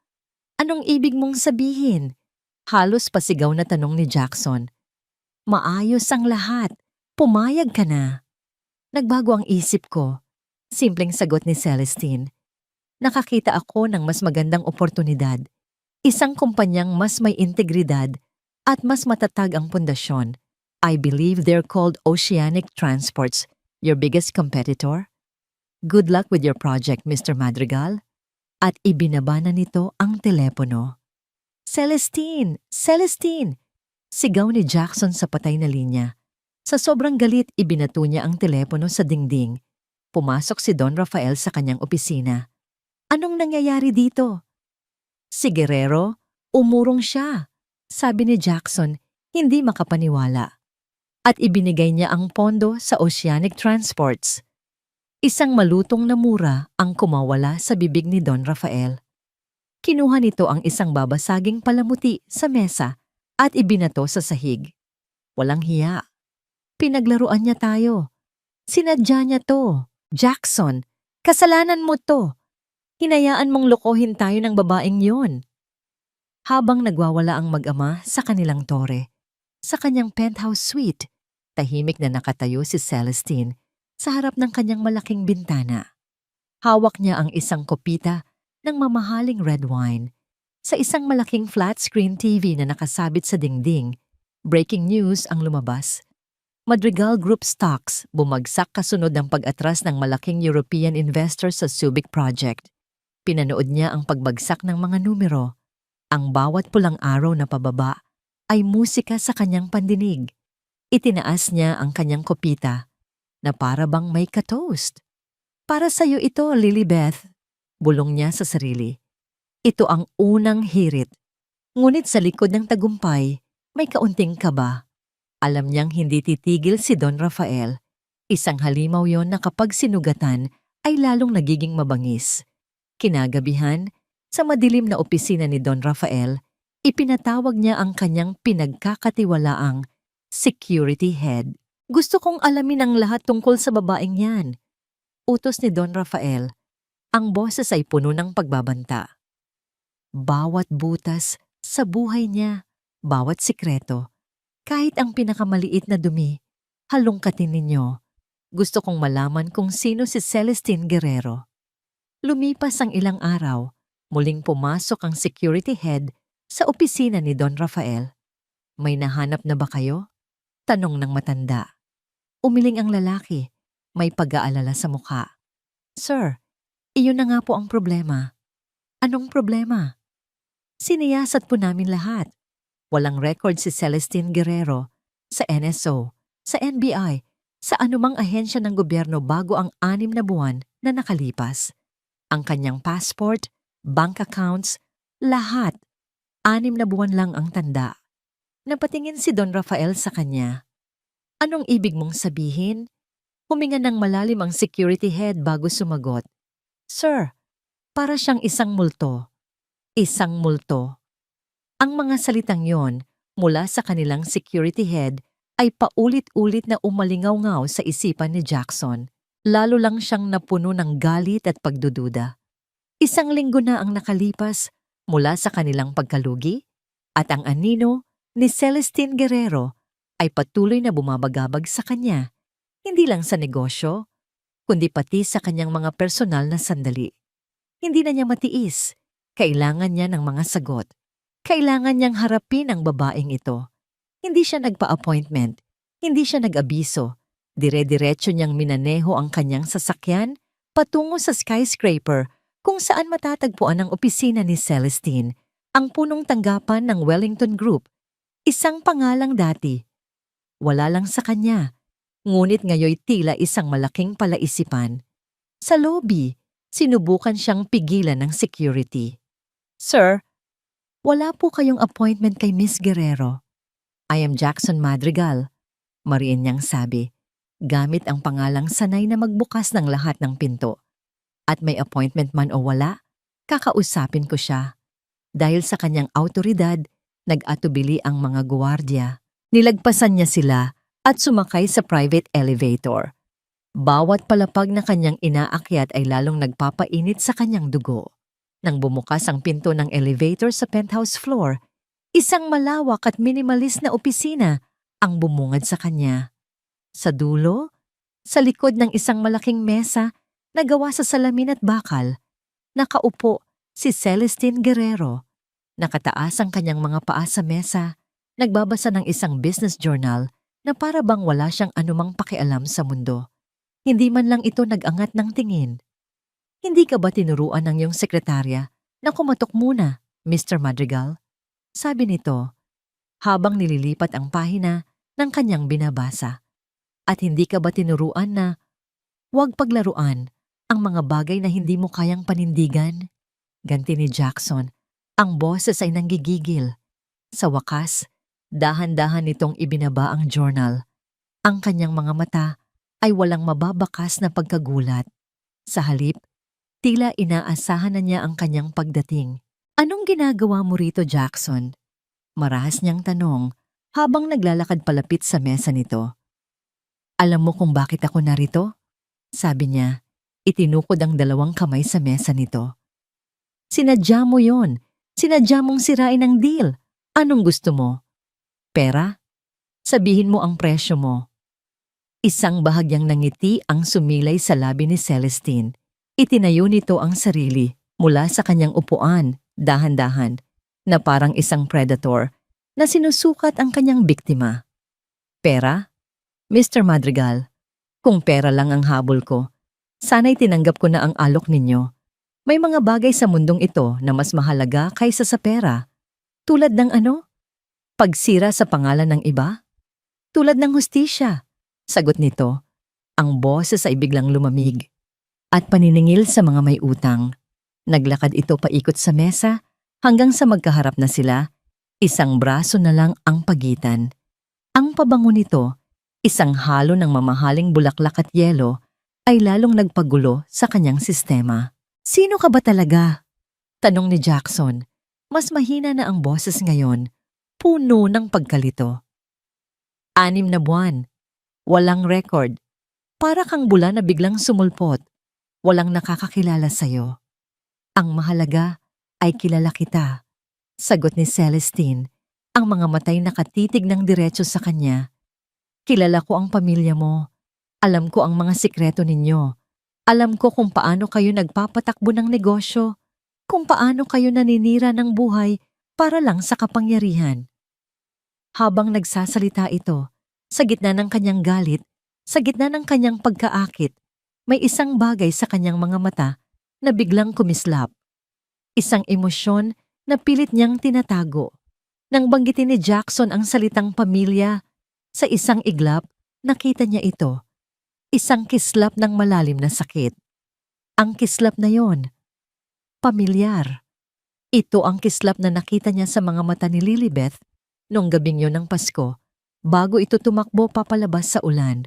Anong ibig mong sabihin? Halos pasigaw na tanong ni Jackson. Maayos ang lahat. Pumayag ka na. Nagbago ang isip ko. Simpleng sagot ni Celestine. Nakakita ako ng mas magandang oportunidad. Isang kumpanyang mas may integridad at mas matatag ang pundasyon. I believe they're called Oceanic Transports, your biggest competitor. Good luck with your project, Mr. Madrigal. At ibinaba na nito ang telepono. Celestine! Celestine! Sigaw ni Jackson sa patay na linya. Sa sobrang galit, ibinato niya ang telepono sa dingding. Pumasok si Don Rafael sa kanyang opisina. Anong nangyayari dito? Si Guerrero, umurong siya, sabi ni Jackson, hindi makapaniwala. At ibinigay niya ang pondo sa Oceanic Transports. Isang malutong na mura ang kumawala sa bibig ni Don Rafael. Kinuha nito ang isang babasaging palamuti sa mesa at ibinato sa sahig. Walang hiya. Pinaglaruan niya tayo. Sinadya niya to. Jackson, kasalanan mo to. Hinayaan mong lokohin tayo ng babaeng yon. Habang nagwawala ang mag-ama sa kanilang tore, sa kanyang penthouse suite, tahimik na nakatayo si Celestine sa harap ng kanyang malaking bintana. Hawak niya ang isang kopita ng mamahaling red wine. Sa isang malaking flat-screen TV na nakasabit sa dingding, breaking news ang lumabas. Madrigal Group stocks bumagsak kasunod ng pag-atras ng malaking European investor sa Subic project. Pinanood niya ang pagbagsak ng mga numero. Ang bawat pulang araw na pababa ay musika sa kanyang pandinig. Itinaas niya ang kanyang kopita na para bang may ka-toast. Para sa'yo ito, Lilibeth, bulong niya sa sarili. Ito ang unang hirit. Ngunit sa likod ng tagumpay, may kaunting kaba. Alam niyang hindi titigil si Don Rafael. Isang halimaw yon na kapag sinugatan ay lalong nagiging mabangis. Kinagabihan, sa madilim na opisina ni Don Rafael, ipinatawag niya ang kanyang pinagkakatiwalaang security head. Gusto kong alamin ang lahat tungkol sa babaeng yan. Utos ni Don Rafael. Ang boses ay puno ng pagbabanta. Bawat butas sa buhay niya, bawat sikreto, kahit ang pinakamaliit na dumi, halongkatin ninyo. Gusto kong malaman kung sino si Celestine Guerrero. Lumipas ang ilang araw, muling pumasok ang security head sa opisina ni Don Rafael. May nahanap na ba kayo? Tanong ng matanda. Umiling ang lalaki, may pag-aalala sa mukha. Sir, iyon na nga po ang problema. Anong problema? Siniyasat po namin lahat. Walang record si Celestine Guerrero sa NSO, sa NBI, sa anumang ahensya ng gobyerno bago ang 6 na buwan na nakalipas. Ang kanyang passport, bank accounts, lahat. 6 na buwan lang ang tanda. Napatingin si Don Rafael sa kanya. Anong ibig mong sabihin? Huminga ng malalim ang security head bago sumagot. Sir, para siyang isang multo. Isang multo. Ang mga salitang yon mula sa kanilang security head ay paulit-ulit na umalingaw-ngaw sa isipan ni Jackson. Lalo lang siyang napuno ng galit at pagdududa. 1 linggo na ang nakalipas mula sa kanilang pagkalugi at ang anino ni Celestine Guerrero ay patuloy na bumabagabag sa kanya, hindi lang sa negosyo, kundi pati sa kanyang mga personal na sandali. Hindi na niya matiis. Kailangan niya ng mga sagot. Kailangan niyang harapin ang babaeng ito. Hindi siya nagpa-appointment. Hindi siya nag-abiso. Dire-diretso niyang minaneho ang kanyang sasakyan patungo sa skyscraper kung saan matatagpuan ang opisina ni Celestine, ang punong tanggapan ng Wellington Group. Isang pangalang dati. Wala lang sa kanya, ngunit ngayoy tila isang malaking palaisipan. Sa lobby, sinubukan siyang pigilan ng security. Sir, wala po kayong appointment kay Miss Guerrero. I am Jackson Madrigal, mariin niyang sabi, gamit ang pangalang sanay na magbukas ng lahat ng pinto. At may appointment man o wala, kakausapin ko siya. Dahil sa kanyang autoridad, nag-atubili ang mga guwardiya. Nilagpasan niya sila at sumakay sa private elevator. Bawat palapag na kanyang inaakyat ay lalong nagpapainit sa kanyang dugo. Nang bumukas ang pinto ng elevator sa penthouse floor, isang malawak at minimalist na opisina ang bumungad sa kanya. Sa dulo, sa likod ng isang malaking mesa na gawa sa salamin at bakal, nakaupo si Celestine Guerrero. Nakataas ang kanyang mga paa sa mesa, nagbabasa ng isang business journal na para bang wala siyang anumang pakialam sa mundo. Hindi man lang ito nag-angat ng tingin. Hindi ka ba tinuruan ng iyong sekretarya na kumatok muna, Mr. Madrigal? Sabi nito, habang nililipat ang pahina ng kanyang binabasa. At hindi ka ba tinuruan na huwag paglaruan ang mga bagay na hindi mo kayang panindigan? Ganti ni Jackson, ang boses ay nanggigigil. Sa wakas, dahan-dahan nitong ibinaba ang journal. Ang kanyang mga mata ay walang mababakas na pagkagulat. Sa halip, tila inaasahan na niya ang kanyang pagdating. Anong ginagawa mo rito, Jackson? Marahas niyang tanong habang naglalakad palapit sa mesa nito. Alam mo kung bakit ako narito? Sabi niya, itinukod ang 2 kamay sa mesa nito. Sinadya mo yon. Sinadya mong sirain ang deal. Anong gusto mo? Pera? Sabihin mo ang presyo mo. Isang bahagyang nangiti ang sumilay sa labi ni Celestine. Itinayo nito ang sarili mula sa kanyang upuan, dahan-dahan, na parang isang predator na sinusukat ang kanyang biktima. Pera? Mr. Madrigal, kung pera lang ang habol ko, sana'y tinanggap ko na ang alok ninyo. May mga bagay sa mundong ito na mas mahalaga kaysa sa pera. Tulad ng ano? Pagsira sa pangalan ng iba? Tulad ng hustisya. Sagot nito, ang boses ay biglang lumamig. At paniningil sa mga may utang. Naglakad ito paikot sa mesa hanggang sa magkaharap na sila, isang braso na lang ang pagitan. Ang pabango nito, isang halo ng mamahaling bulaklak at yelo, ay lalong nagpagulo sa kanyang sistema. Sino ka ba talaga? Tanong ni Jackson. Mas mahina na ang boses ngayon, puno ng pagkalito. 6 na buwan. Walang record. Para kang bula na biglang sumulpot. Walang nakakakilala sa'yo. Ang mahalaga ay kilala kita. Sagot ni Celestine, ang mga matay nakatitig ng diretso sa kanya. Kilala ko ang pamilya mo. Alam ko ang mga sikreto ninyo. Alam ko kung paano kayo nagpapatakbo ng negosyo, kung paano kayo naninira ng buhay para lang sa kapangyarihan. Habang nagsasalita ito, sa gitna ng kanyang galit, sa gitna ng kanyang pagkaakit, may isang bagay sa kanyang mga mata na biglang kumislap. Isang emosyon na pilit niyang tinatago. Nang banggitin ni Jackson ang salitang pamilya, sa isang iglap, nakita niya ito. Isang kislap ng malalim na sakit. Ang kislap na yon, pamilyar. Ito ang kislap na nakita niya sa mga mata ni Lilibeth noong gabing yon ng Pasko, bago ito tumakbo papalabas sa ulan.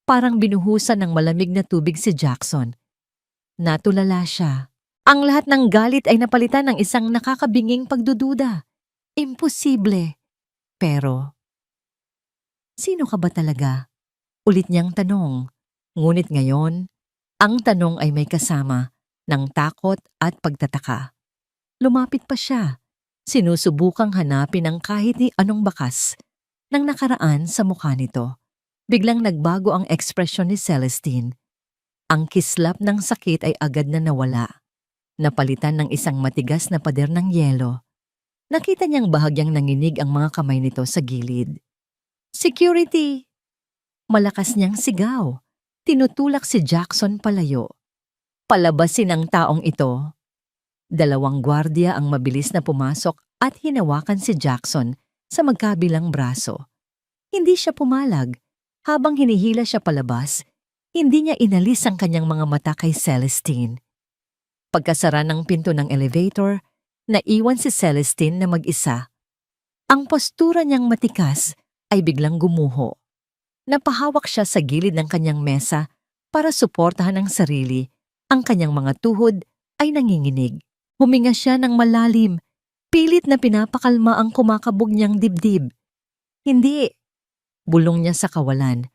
Parang binuhusan ng malamig na tubig si Jackson. Natulala siya. Ang lahat ng galit ay napalitan ng isang nakakabinging pagdududa. Imposible. Pero, sino ka ba talaga? Ulit niyang tanong. Ngunit ngayon, ang tanong ay may kasama ng takot at pagtataka. Lumapit pa siya. Sinusubukang hanapin ang kahit ni anong bakas ng nakaraan sa mukha nito. Biglang nagbago ang ekspresyon ni Celestine. Ang kislap ng sakit ay agad na nawala. Napalitan ng isang matigas na pader ng yelo. Nakita niyang bahagyang nanginig ang mga kamay nito sa gilid. Security! Malakas niyang sigaw. Tinutulak si Jackson palayo. Palabasin ang taong ito. 2 gwardiya ang mabilis na pumasok at hinawakan si Jackson sa magkabilang braso. Hindi siya pumalag. Habang hinihila siya palabas, hindi niya inalis ang kanyang mga mata kay Celestine. Pagkasara ng pinto ng elevator, naiwan si Celestine na mag-isa. Ang postura niyang matikas ay biglang gumuho. Napahawak siya sa gilid ng kanyang mesa para suportahan ang sarili. Ang kanyang mga tuhod ay nanginginig. Huminga siya ng malalim, pilit na pinapakalma ang kumakabog niyang dibdib. Hindi. Bulong niya sa kawalan.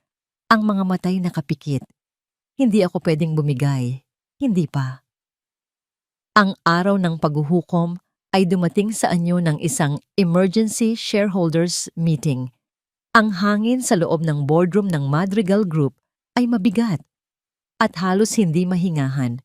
Ang mga matay nakapikit. Hindi ako pwedeng bumigay. Hindi pa. Ang araw ng paghuhukom ay dumating sa anyo ng isang emergency shareholders meeting. Ang hangin sa loob ng boardroom ng Madrigal Group ay mabigat at halos hindi mahingahan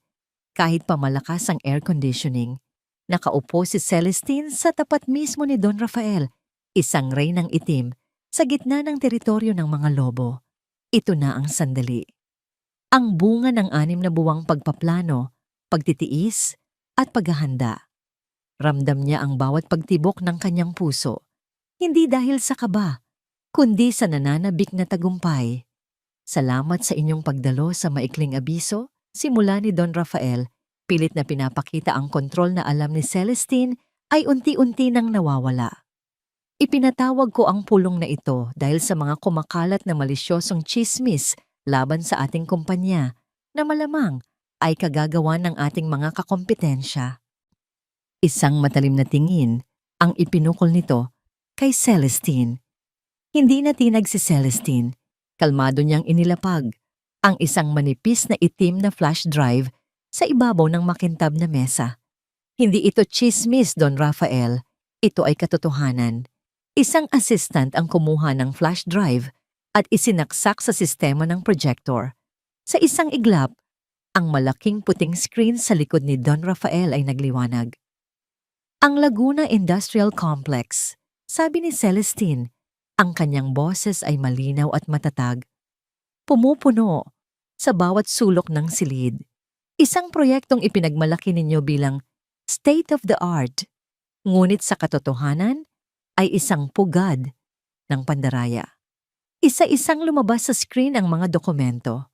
kahit pa malakas ang air conditioning. Nakaupo si Celestine sa tapat mismo ni Don Rafael, isang reynang itim, sa gitna ng teritoryo ng mga lobo. Ito na ang sandali. Ang bunga ng 6 na buwang pagpaplano, pagtitiis, at paghahanda. Ramdam niya ang bawat pagtibok ng kanyang puso. Hindi dahil sa kaba, kundi sa nananabik na tagumpay. Salamat sa inyong pagdalo sa maikling abiso, simula ni Don Rafael, pilit na pinapakita ang kontrol na alam ni Celestine ay unti-unti nang nawawala. Ipinatawag ko ang pulong na ito dahil sa mga kumakalat na malisyosong chismis laban sa ating kumpanya na malamang ay kagagawa ng ating mga kakompetensya. Isang matalim na tingin ang ipinukol nito kay Celestine. Hindi natinag si Celestine. Kalmado niyang inilapag ang isang manipis na itim na flash drive sa ibabaw ng makintab na mesa. Hindi ito chismis, Don Rafael. Ito ay katotohanan. Isang assistant ang kumuha ng flash drive at isinaksak sa sistema ng projector. Sa isang iglap, ang malaking puting screen sa likod ni Don Rafael ay nagliwanag. Ang Laguna Industrial Complex, sabi ni Celestine, ang kanyang boses ay malinaw at matatag. Pumupuno sa bawat sulok ng silid. Isang proyektong ipinagmalaki ninyo bilang state of the art. Ngunit sa katotohanan, ay isang pugad ng pandaraya. Isa-isang lumabas sa screen ang mga dokumento.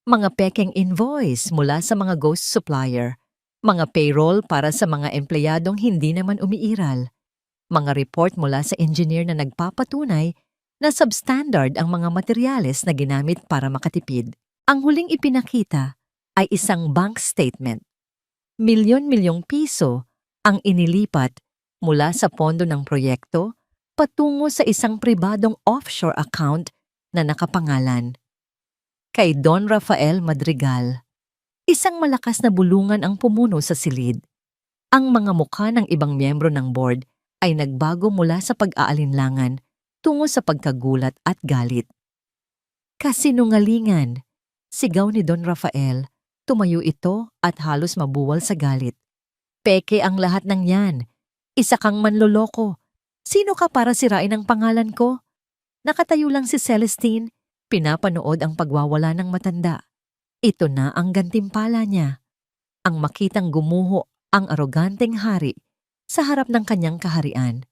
Mga pekeng invoice mula sa mga ghost supplier. Mga payroll para sa mga empleyadong hindi naman umiiral. Mga report mula sa engineer na nagpapatunay na substandard ang mga materyales na ginamit para makatipid. Ang huling ipinakita ay isang bank statement. Milyon-milyong piso ang inilipat mula sa pondo ng proyekto patungo sa isang pribadong offshore account na nakapangalan kay Don Rafael Madrigal. Isang malakas na bulungan ang pumuno sa silid. Ang mga mukha ng ibang miyembro ng board ay nagbago mula sa pag-aalinlangan tungo sa pagkagulat at galit. Kasinungalingan, sigaw ni Don Rafael. Tumayo ito at halos mabuwal sa galit. Peke ang lahat ng yan. Isa kang manloloko. Sino ka para sirain ang pangalan ko? Nakatayo lang si Celestine, pinapanood ang pagwawala ng matanda. Ito na ang gantimpala niya. Ang makitang gumuho ang aroganteng hari sa harap ng kanyang kaharian.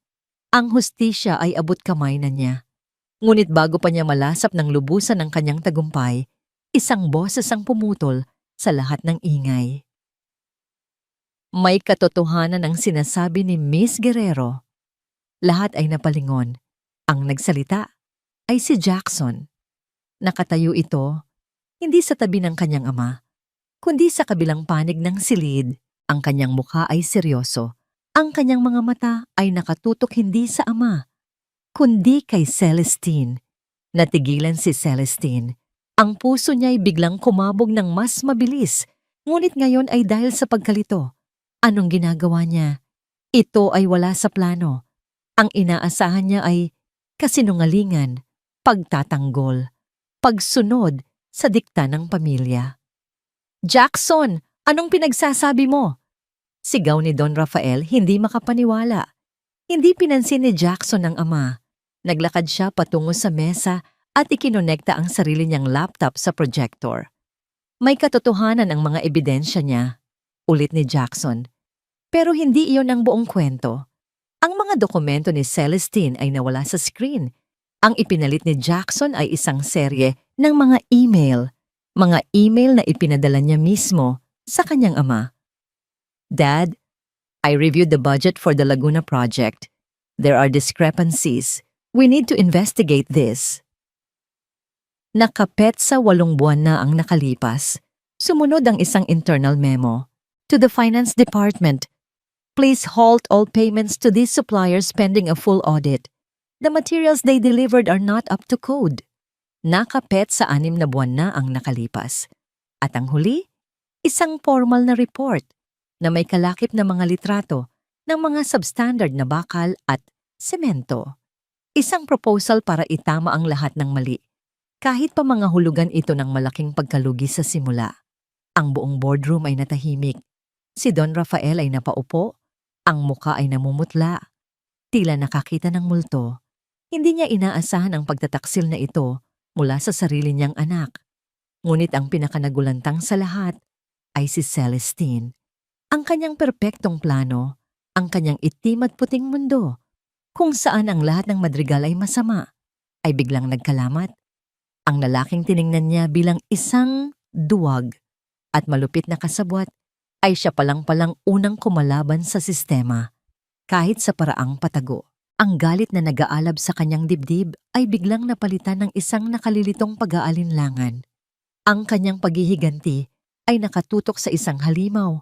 Ang hustisya ay abot kamay na niya. Ngunit bago pa niya malasap ng lubusan ng kanyang tagumpay, isang boses ang pumutol sa lahat ng ingay. May katotohanan ang sinasabi ni Miss Guerrero. Lahat ay napalingon. Ang nagsalita ay si Jackson. Nakatayo ito, hindi sa tabi ng kanyang ama, kundi sa kabilang panig ng silid. Ang kanyang mukha ay seryoso. Ang kanyang mga mata ay nakatutok hindi sa ama, kundi kay Celestine. Natigilan si Celestine. Ang puso niya ay biglang kumabog ng mas mabilis, ngunit ngayon ay dahil sa pagkalito. Anong ginagawa niya? Ito ay wala sa plano. Ang inaasahan niya ay kasinungalingan, pagtatanggol, pagsunod sa dikta ng pamilya. Jackson, anong pinagsasabi mo? Sigaw ni Don Rafael, hindi makapaniwala. Hindi pinansin ni Jackson ang ama. Naglakad siya patungo sa mesa at ikinonekta ang sarili niyang laptop sa projector. May katotohanan ang mga ebidensya niya, ulit ni Jackson. Pero hindi iyon ang buong kwento. Ang mga dokumento ni Celestine ay nawala sa screen. Ang ipinalit ni Jackson ay isang serye ng mga email na ipinadala niya mismo sa kanyang ama. Dad, I reviewed the budget for the Laguna project. There are discrepancies. We need to investigate this. Nakapet sa 8 buwan na ang nakalipas. Sumunod ang isang internal memo. To the Finance Department, please halt all payments to these suppliers pending a full audit. The materials they delivered are not up to code. Nakapet sa 6 na buwan na ang nakalipas. At ang huli, isang formal na report na may kalakip na mga litrato ng mga substandard na bakal at semento. Isang proposal para itama ang lahat ng mali. Kahit pa mga hulugan ito ng malaking pagkalugi sa simula. Ang buong boardroom ay natahimik. Si Don Rafael ay napaupo, ang muka ay namumutla. Tila nakakita ng multo. Hindi niya inaasahan ang pagtataksil na ito mula sa sarili niyang anak. Ngunit ang pinakanagulantang sa lahat ay si Celestine. Ang kanyang perpektong plano, ang kanyang itim at puting mundo, kung saan ang lahat ng Madrigal ay masama, ay biglang nagkalamat. Ang lalaking tiningnan niya bilang isang duwag at malupit na kasabwat ay siya palang unang kumalaban sa sistema. Kahit sa paraang patago, ang galit na nag-aalab sa kanyang dibdib ay biglang napalitan ng isang nakalilitong pag-aalinlangan. Ang kanyang paghihiganti ay nakatutok sa isang halimaw.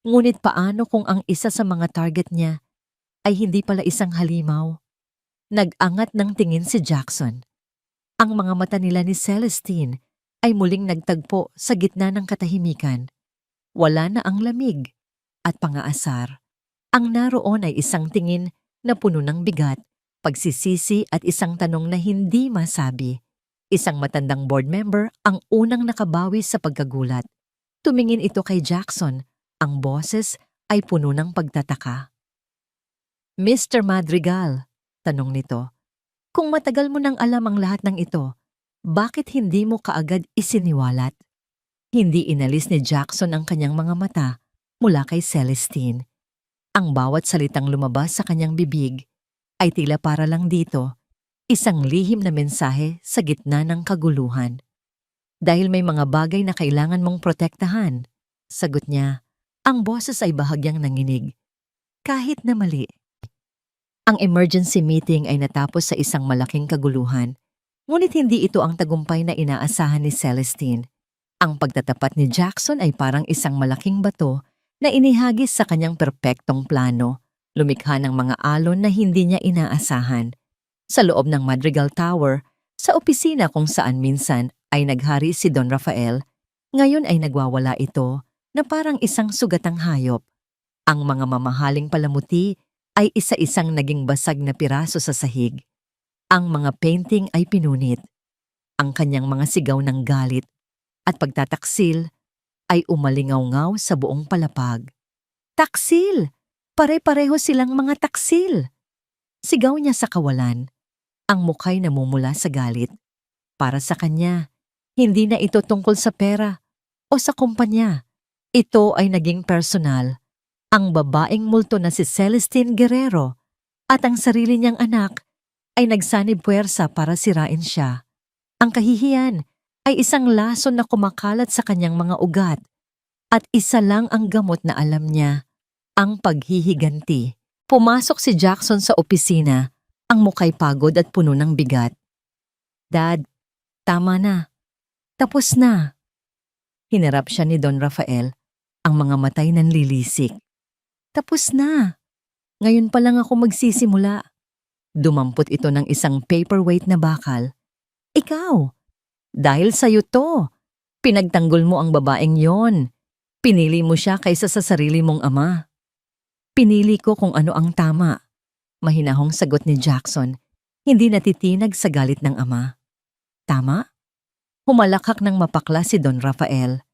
Ngunit paano kung ang isa sa mga target niya ay hindi pala isang halimaw? Nag-angat ng tingin si Jackson. Ang mga mata nila ni Celestine ay muling nagtagpo sa gitna ng katahimikan. Wala na ang lamig at pangaasar. Ang naroon ay isang tingin na puno ng bigat, pagsisisi at isang tanong na hindi masabi. Isang matandang board member ang unang nakabawi sa pagkagulat. Tumingin ito kay Jackson. Ang boses ay puno ng pagtataka. Mr. Madrigal, tanong nito. Kung matagal mo nang alam ang lahat ng ito, bakit hindi mo kaagad isiniwalat? Hindi inalis ni Jackson ang kanyang mga mata mula kay Celestine. Ang bawat salitang lumabas sa kanyang bibig ay tila para lang dito. Isang lihim na mensahe sa gitna ng kaguluhan. Dahil may mga bagay na kailangan mong protektahan, sagot niya. Ang boses ay bahagyang nanginig. Kahit na mali. Ang emergency meeting ay natapos sa isang malaking kaguluhan. Ngunit hindi ito ang tagumpay na inaasahan ni Celestine. Ang pagtatapat ni Jackson ay parang isang malaking bato na inihagis sa kanyang perpektong plano, lumikha ng mga alon na hindi niya inaasahan. Sa loob ng Madrigal Tower, sa opisina kung saan minsan ay naghari si Don Rafael, ngayon ay nagwawala ito na parang isang sugatang hayop. Ang mga mamahaling palamuti ay isa-isang naging basag na piraso sa sahig. Ang mga painting ay pinunit. Ang kanyang mga sigaw ng galit at pagtataksil ay umalingaw-ngaw sa buong palapag. Taksil! Pare-pareho silang mga taksil! Sigaw niya sa kawalan. Ang mukha'y namumula sa galit. Para sa kanya, hindi na ito tungkol sa pera o sa kumpanya. Ito ay naging personal. Ang babaeng multo na si Celestine Guerrero at ang sarili niyang anak ay nagsanib puwersa para sirain siya. Ang kahihiyan ay isang lason na kumakalat sa kanyang mga ugat at isa lang ang gamot na alam niya, ang paghihiganti. Pumasok si Jackson sa opisina, ang mukha'y pagod at puno ng bigat. Dad, tama na. Tapos na. Hinarap siya ni Don Rafael, ang mga matay nanlilisik. Tapos na. Ngayon pa lang ako magsisimula. Dumampot ito ng isang paperweight na bakal. Ikaw, dahil sa'yo to. Pinagtanggol mo ang babaeng yon. Pinili mo siya kaysa sa sarili mong ama. Pinili ko kung ano ang tama. Mahinahong sagot ni Jackson, hindi natitinag sa galit ng ama. Tama? Humalakhak ng mapakla si Don Rafael.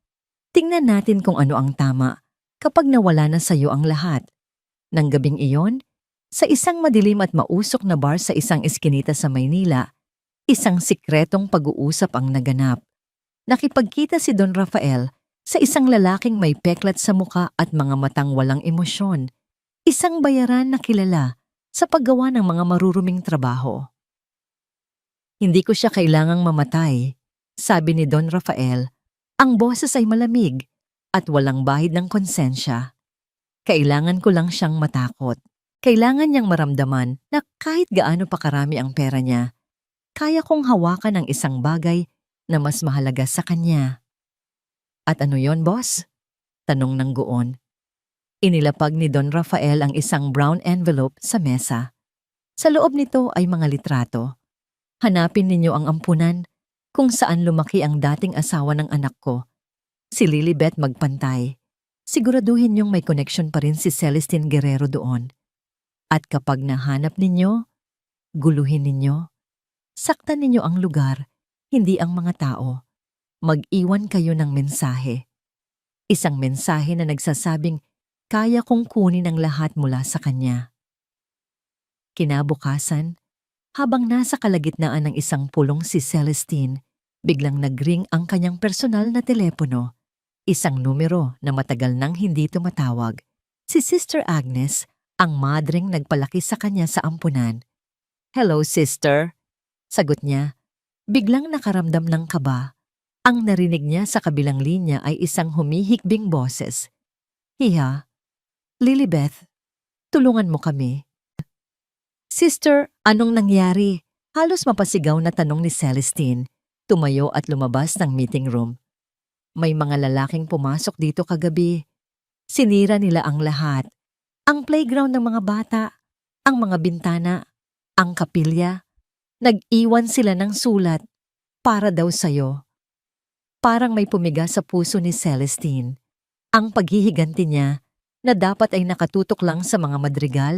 Tingnan natin kung ano ang tama kapag nawala na sa'yo ang lahat. Nang gabing iyon, sa isang madilim at mausok na bar sa isang eskinita sa Maynila, isang sikretong pag-uusap ang naganap. Nakipagkita si Don Rafael sa isang lalaking may peklat sa muka at mga matang walang emosyon, isang bayaran na kilala sa paggawa ng mga maruruming trabaho. Hindi ko siya kailangang mamatay, sabi ni Don Rafael. Ang boses ay malamig at walang bahid ng konsensya. Kailangan ko lang siyang matakot. Kailangan niyang maramdaman na kahit gaano pa karami ang pera niya, kaya kong hawakan ang isang bagay na mas mahalaga sa kanya. At ano yon, boss? Tanong ng guon. Inilapag ni Don Rafael ang isang brown envelope sa mesa. Sa loob nito ay mga litrato. Hanapin ninyo ang ampunan kung saan lumaki ang dating asawa ng anak ko, si Lilibet Magpantay. Siguraduhin niyong may connection pa rin si Celestine Guerrero doon. At kapag nahanap ninyo, guluhin ninyo. Saktan ninyo ang lugar, hindi ang mga tao. Mag-iwan kayo ng mensahe. Isang mensahe na nagsasabing, kaya kong kunin ang lahat mula sa kanya. Kinabukasan, habang nasa kalagitnaan ng isang pulong si Celestine, biglang nagring ang kanyang personal na telepono. Isang numero na matagal nang hindi tumatawag. Si Sister Agnes, ang madring nagpalaki sa kanya sa ampunan. Hello, sister. Sagot niya. Biglang nakaramdam ng kaba. Ang narinig niya sa kabilang linya ay isang humihikbing boses. Hiya, Lilibeth, tulungan mo kami. Sister, anong nangyari? Halos mapasigaw na tanong ni Celestine. Tumayo at lumabas ng meeting room. May mga lalaking pumasok dito kagabi. Sinira nila ang lahat. Ang playground ng mga bata, ang mga bintana, ang kapilya. Nag-iwan sila ng sulat para daw sa'yo. Parang may pumiga sa puso ni Celestine. Ang paghihiganti niya, na dapat ay nakatutok lang sa mga madrigal,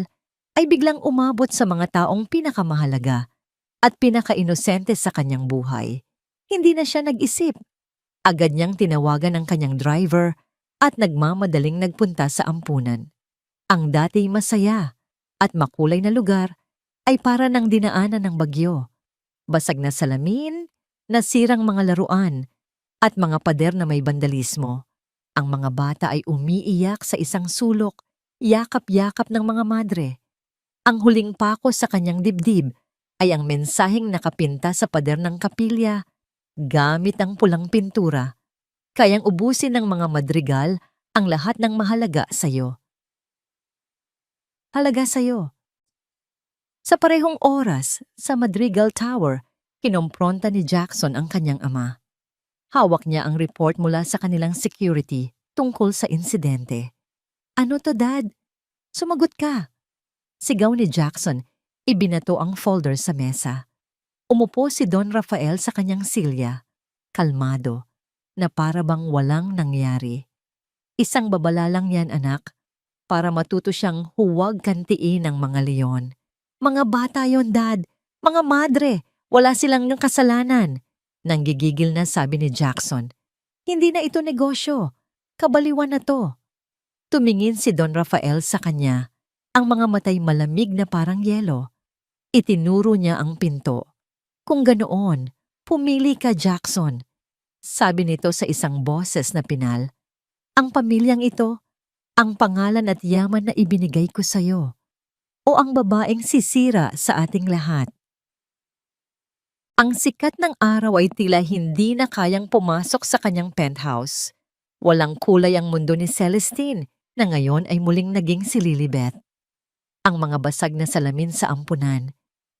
ay biglang umabot sa mga taong pinakamahalaga at pinakainosente sa kanyang buhay. Hindi na siya nag-isip. Agad niyang tinawagan ang kanyang driver at nagmamadaling nagpunta sa ampunan. Ang dati masaya at makulay na lugar ay para nang dinaanan ng bagyo. Basag na salamin, nasirang mga laruan, at mga pader na may bandalismo. Ang mga bata ay umiiyak sa isang sulok, yakap-yakap ng mga madre. Ang huling pako sa kanyang dibdib ay ang mensaheng nakapinta sa pader ng kapilya gamit ang pulang pintura. Kayang ubusin ng mga madrigal ang lahat ng mahalaga sa'yo. Halaga sa'yo. Sa parehong oras, sa Madrigal Tower, kinompronta ni Jackson ang kanyang ama. Hawak niya ang report mula sa kanilang security tungkol sa insidente. Ano to, Dad? Sumagot ka. Sigaw ni Jackson, ibinato ang folder sa mesa. Umupo si Don Rafael sa kanyang silya, kalmado, na para bang walang nangyari. Isang babala lang yan, anak, para matuto siyang huwag kantiin ng mga leon. Mga bata yon, Dad. Mga madre. Wala silang ng kasalanan. Nanggigigil na sabi ni Jackson. Hindi na ito negosyo. Kabaliwan na to. Tumingin si Don Rafael sa kanya. Ang mga matay malamig na parang yelo. Itinuro niya ang pinto. Kung ganoon, pumili ka, Jackson. Sabi nito sa isang boses na pinal. Ang pamilyang ito, ang pangalan at yaman na ibinigay ko sa'yo. O ang babaeng sisira sa ating lahat. Ang sikat ng araw ay tila hindi na kayang pumasok sa kanyang penthouse. Walang kulay ang mundo ni Celestine na ngayon ay muling naging si Lilibeth. Ang mga basag na salamin sa ampunan,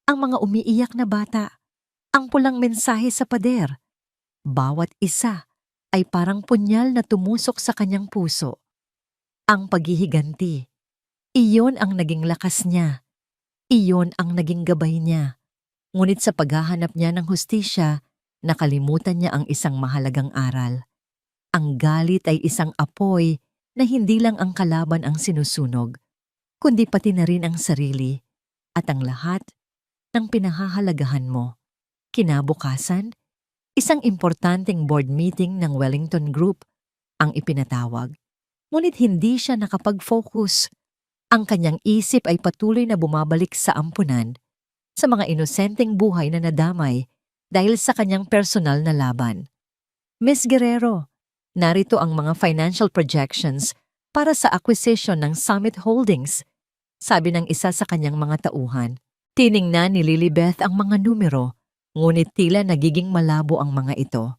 ang mga umiiyak na bata, ang pulang mensahe sa pader. Bawat isa ay parang punyal na tumusok sa kanyang puso. Ang paghihiganti. Iyon ang naging lakas niya. Iyon ang naging gabay niya. Ngunit sa paghahanap niya ng hustisya, nakalimutan niya ang isang mahalagang aral. Ang galit ay isang apoy na hindi lang ang kalaban ang sinusunog, kundi pati na rin ang sarili at ang lahat ng pinahahalagahan mo. Kinabukasan, isang importanteng board meeting ng Wellington Group ang ipinatawag. Ngunit hindi siya nakapag-focus. Ang kanyang isip ay patuloy na bumabalik sa ampunan, sa mga inosenteng buhay na nadamay dahil sa kanyang personal na laban. Miss Guerrero, narito ang mga financial projections para sa acquisition ng Summit Holdings, sabi ng isa sa kanyang mga tauhan. Tiningnan ni Lilibeth ang mga numero, ngunit tila nagiging malabo ang mga ito.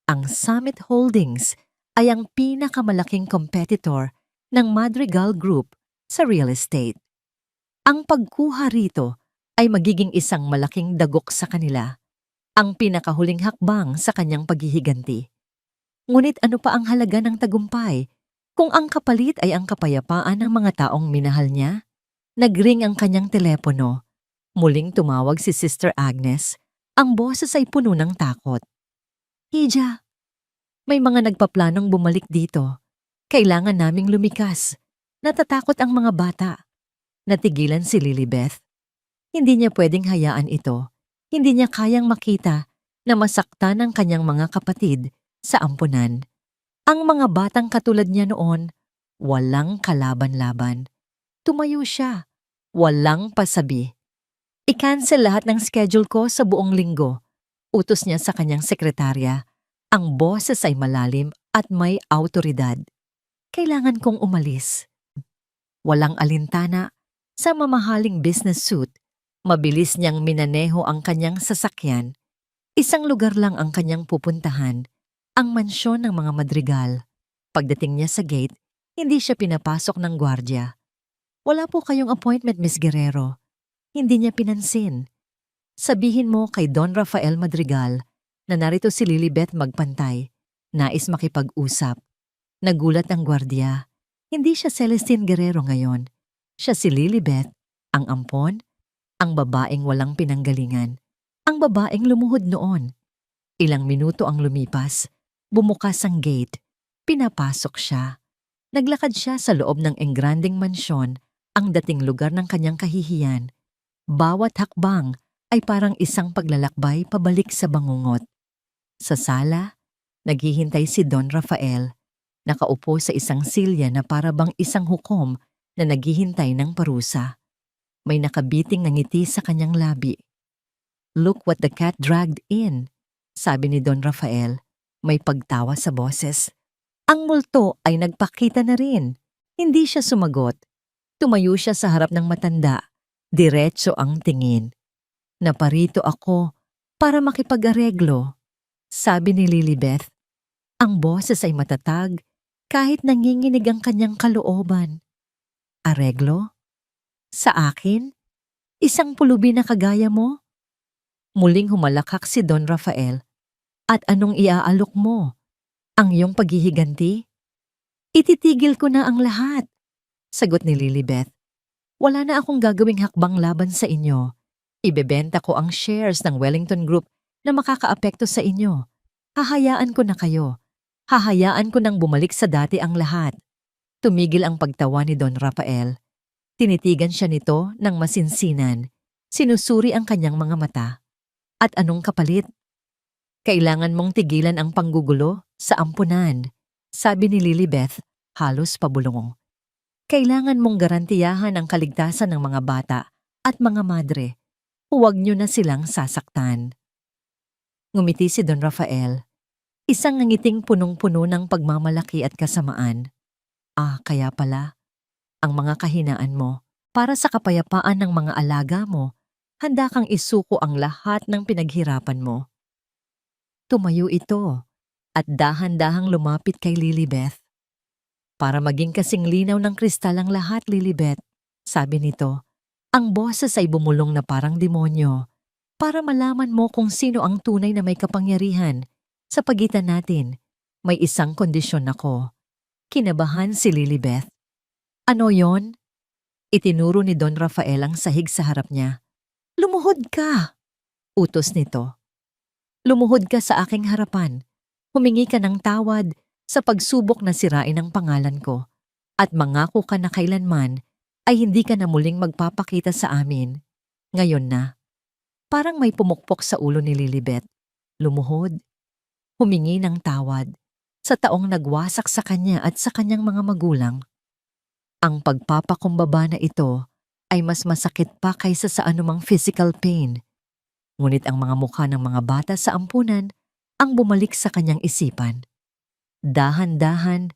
Ang Summit Holdings ay ang pinakamalaking competitor ng Madrigal Group sa real estate. Ang pagkuha rito ay magiging isang malaking dagok sa kanila, ang pinakahuling hakbang sa kanyang paghihiganti. Ngunit ano pa ang halaga ng tagumpay kung ang kapalit ay ang kapayapaan ng mga taong minahal niya? Nagring ang kanyang telepono. Muling tumawag si Sister Agnes. Ang boses ay puno ng takot. Hija, may mga nagpaplanong bumalik dito. Kailangan naming lumikas. Natatakot ang mga bata. Natigilan si Lilibeth. Hindi niya pwedeng hayaan ito. Hindi niya kayang makita na masaktan ang kanyang mga kapatid sa ampunan. Ang mga batang katulad niya noon, walang kalaban-laban. Tumayo siya. Walang pasabi. I-cancel lahat ng schedule ko sa buong linggo. Utos niya sa kanyang sekretarya. Ang boses ay malalim at may awtoridad. Kailangan kong umalis. Walang alintana, sa mamahaling business suit, mabilis niyang minaneho ang kanyang sasakyan. Isang lugar lang ang kanyang pupuntahan, ang mansyon ng mga madrigal. Pagdating niya sa gate, hindi siya pinapasok ng gwardya. Wala po kayong appointment, Miss Guerrero. Hindi niya pinansin. Sabihin mo kay Don Rafael Madrigal na narito si Lilibeth magpantay. Nais makipag-usap. Nagulat ang gwardya. Hindi siya Celestine Guerrero ngayon. Siya si Lilibeth, ang ampon, ang babaeng walang pinanggalingan, ang babaeng lumuhod noon. Ilang minuto ang lumipas, bumukas ang gate, pinapasok siya. Naglakad siya sa loob ng engranding mansyon, ang dating lugar ng kanyang kahihiyan. Bawat hakbang ay parang isang paglalakbay pabalik sa bangungot. Sa sala, naghihintay si Don Rafael. Nakaupo sa isang silya na para bang isang hukom na naghihintay ng parusa. May nakabiting na ngiti sa kanyang labi. Look what the cat dragged in, sabi ni Don Rafael. May pagtawa sa boses. Ang multo ay nagpakita na rin. Hindi siya sumagot. Tumayo siya sa harap ng matanda. Diretso ang tingin. Naparito ako para makipag-areglo, sabi ni Lilibeth. Ang boses ay matatag kahit nanginginig ang kanyang kalooban. Areglo? Sa akin? Isang pulubi na kagaya mo? Muling humalakak si Don Rafael. At anong iaalok mo? Ang iyong paghihiganti? Ititigil ko na ang lahat, sagot ni Lilibeth. Wala na akong gagawing hakbang laban sa inyo. Ibebenta ko ang shares ng Wellington Group na makakaapekto sa inyo. Hahayaan ko na kayo. Hahayaan ko nang bumalik sa dati ang lahat. Tumigil ang pagtawa ni Don Rafael. Tinitigan siya nito ng masinsinan. Sinusuri ang kanyang mga mata. At anong kapalit? Kailangan mong tigilan ang panggugulo sa ampunan, sabi ni Lilibeth, halos pabulong. Kailangan mong garantiyahan ang kaligtasan ng mga bata at mga madre. Huwag niyo na silang sasaktan. Ngumiti si Don Rafael. Isang ngiting punong-puno ng pagmamalaki at kasamaan. Kaya pala, ang mga kahinaan mo para sa kapayapaan ng mga alaga mo, handa kang isuko ang lahat ng pinaghirapan mo. Tumayo ito at dahan-dahang lumapit kay Lilibeth. Para maging kasing linaw ng kristal ang lahat, Lilibeth, sabi nito. Ang boses ay bumulong na parang demonyo. Para malaman mo kung sino ang tunay na may kapangyarihan. Sa pagitan natin, may isang kondisyon ako. Kinabahan si Lilibeth. Ano yon? Itinuro ni Don Rafael ang sahig sa harap niya. Lumuhod ka! Utos nito. Lumuhod ka sa aking harapan. Humingi ka ng tawad sa pagsubok na sirain ang pangalan ko. At mangako ka na kailanman ay hindi ka na muling magpapakita sa amin. Ngayon na. Parang may pumukpok sa ulo ni Lilibeth. Lumuhod. Humingi ng tawad sa taong nagwasak sa kanya at sa kanyang mga magulang. Ang pagpapakumbaba na ito ay mas masakit pa kaysa sa anumang physical pain. Ngunit ang mga mukha ng mga bata sa ampunan ang bumalik sa kanyang isipan. Dahan-dahan,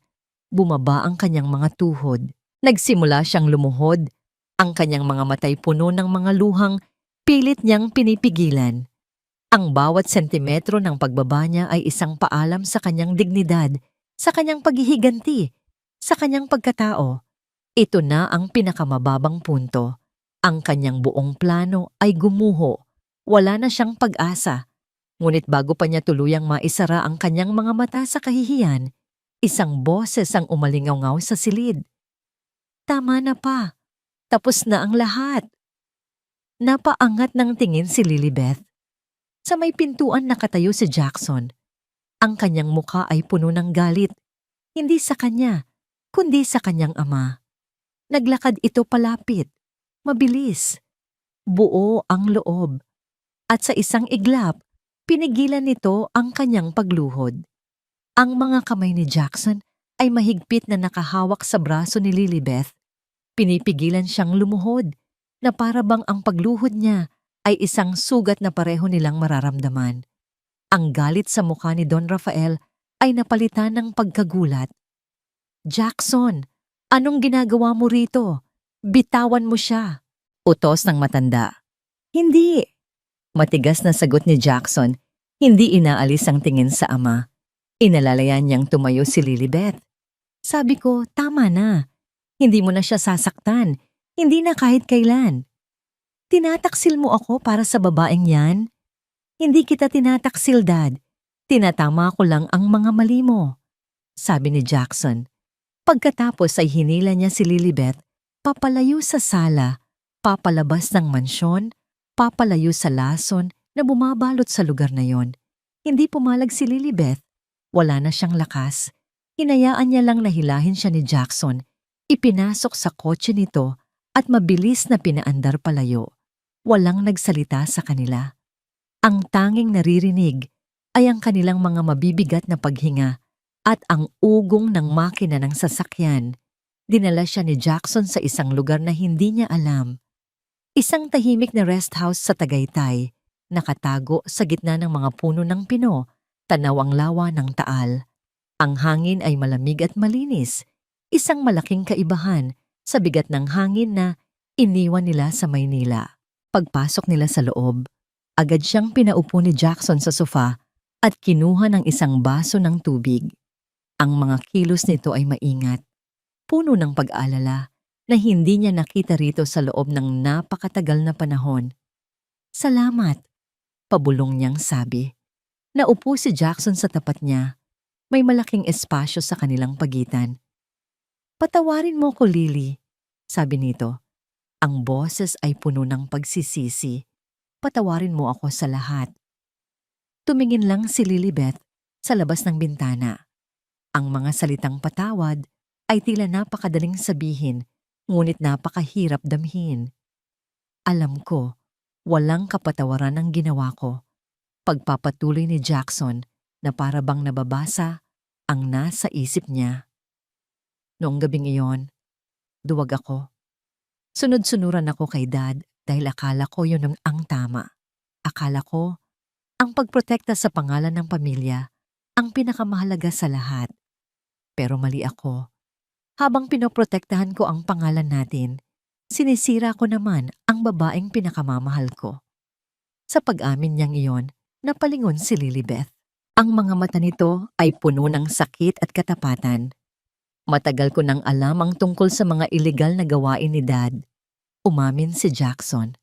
bumaba ang kanyang mga tuhod. Nagsimula siyang lumuhod. Ang kanyang mga matay puno ng mga luhang pilit niyang pinipigilan. Ang bawat sentimetro ng pagbaba niya ay isang paalam sa kanyang dignidad, sa kanyang paghihiganti, sa kanyang pagkatao. Ito na ang pinakamababang punto. Ang kanyang buong plano ay gumuho. Wala na siyang pag-asa. Ngunit bago pa niya tuluyang maisara ang kanyang mga mata sa kahihiyan, isang boses ang umalingaw-ngaw sa silid. Tama na pa. Tapos na ang lahat. Napaangat ng tingin si Lilibeth. Sa may pintuan nakatayo si Jackson. Ang kanyang muka ay puno ng galit. Hindi sa kanya, kundi sa kanyang ama. Naglakad ito palapit. Mabilis. Buo ang loob. At sa isang iglap, pinigilan nito ang kanyang pagluhod. Ang mga kamay ni Jackson ay mahigpit na nakahawak sa braso ni Lilibeth. Pinipigilan siyang lumuhod na para bang ang pagluhod niya ay isang sugat na pareho nilang mararamdaman. Ang galit sa mukha ni Don Rafael ay napalitan ng pagkagulat. Jackson, anong ginagawa mo rito? Bitawan mo siya. Utos ng matanda. Hindi. Matigas na sagot ni Jackson, hindi inaalis ang tingin sa ama. Inalalayan niyang tumayo si Lilibeth. Sabi ko, tama na. Hindi mo na siya sasaktan. Hindi na kahit kailan. Tinataksil mo ako para sa babaeng yan? Hindi kita tinataksil, Dad. Tinatama ko lang ang mga mali mo, sabi ni Jackson. Pagkatapos ay hinila niya si Lilibeth, papalayo sa sala, papalabas ng mansyon, papalayo sa lason na bumabalot sa lugar na yon. Hindi pumalag si Lilibeth. Wala na siyang lakas. Hinayaan niya lang na hilahin siya ni Jackson. Ipinasok sa kotse nito at mabilis na pinaandar palayo. Walang nagsalita sa kanila. Ang tanging naririnig ay ang kanilang mga mabibigat na paghinga at ang ugong ng makina ng sasakyan. Dinala siya ni Jackson sa isang lugar na hindi niya alam. Isang tahimik na rest house sa Tagaytay, nakatago sa gitna ng mga puno ng pino, tanaw ang lawa ng Taal. Ang hangin ay malamig at malinis, isang malaking kaibahan sa bigat ng hangin na iniwan nila sa Maynila. Pagpasok nila sa loob, Agad siyang pinaupo ni Jackson sa sofa at kinuha ng isang baso ng tubig. Ang mga kilos nito ay maingat, puno ng pag-alala na hindi niya nakita rito sa loob ng napakatagal na panahon. Salamat, pabulong niyang sabi. Naupo si Jackson sa tapat niya. May malaking espasyo sa kanilang pagitan. Patawarin mo ko, Lily, sabi nito. Ang boses ay puno ng pagsisisi. Patawarin mo ako sa lahat. Tumingin lang si Lilibeth sa labas ng bintana. Ang mga salitang patawad ay tila napakadaling sabihin, ngunit napakahirap damhin. Alam ko, walang kapatawaran ang ginawa ko. Pagpapatuloy ni Jackson na para bang nababasa ang nasa isip niya. Noong gabing iyon, duwag ako. Sunod-sunuran ako kay Dad dahil akala ko yun ang tama. Akala ko, ang pagprotekta sa pangalan ng pamilya ang pinakamahalaga sa lahat. Pero mali ako. Habang pinoprotektahan ko ang pangalan natin, sinisira ko naman ang babaeng pinakamamahal ko. Sa pag-amin niyang iyon, napalingon si Lilibeth. Ang mga mata nito ay puno ng sakit at katapatan. Matagal ko nang alam ang tungkol sa mga iligal na gawain ni Dad. Umamin si Jackson.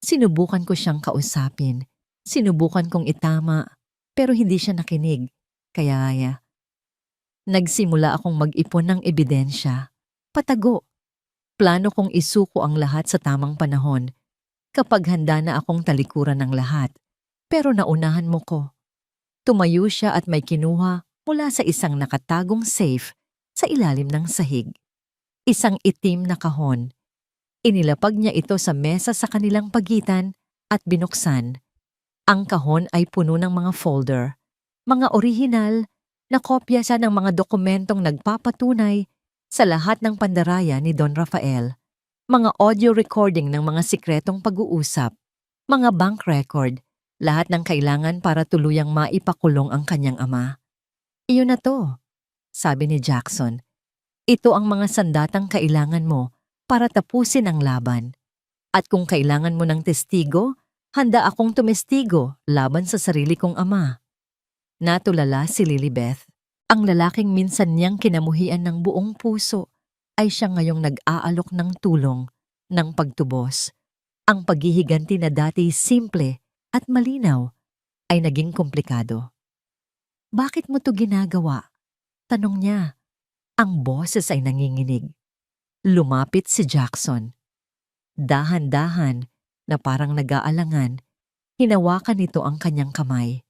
Sinubukan ko siyang kausapin. Sinubukan kong itama, pero hindi siya nakinig. Kaya nagsimula akong mag-ipon ng ebidensya. Patago. Plano kong isuko ang lahat sa tamang panahon kapag handa na akong talikuran ng lahat. Pero naunahan mo ko. Tumayo siya at may kinuha mula sa isang nakatagong safe sa ilalim ng sahig. Isang itim na kahon. Inilapag niya ito sa mesa sa kanilang pagitan at binuksan. Ang kahon ay puno ng mga folder, mga orihinal na kopya siya ng mga dokumentong nagpapatunay sa lahat ng pandaraya ni Don Rafael, mga audio recording ng mga sikretong pag-uusap, mga bank record, lahat ng kailangan para tuluyang maipakulong ang kanyang ama. Iyon na to, sabi ni Jackson. Ito ang mga sandatang kailangan mo para tapusin ang laban. At kung kailangan mo ng testigo, handa akong tumestigo laban sa sarili kong ama. Natulala si Lilibeth. Ang lalaking minsan niyang kinamuhian ng buong puso ay siya ngayong nag-aalok ng tulong, ng pagtubos. Ang paghihiganti na dati simple at malinaw ay naging komplikado. Bakit mo to ginagawa? Tanong niya. Ang boses ay nanginginig. Lumapit si Jackson. Dahan-dahan na parang nag-aalangan, hinawakan nito ang kanyang kamay.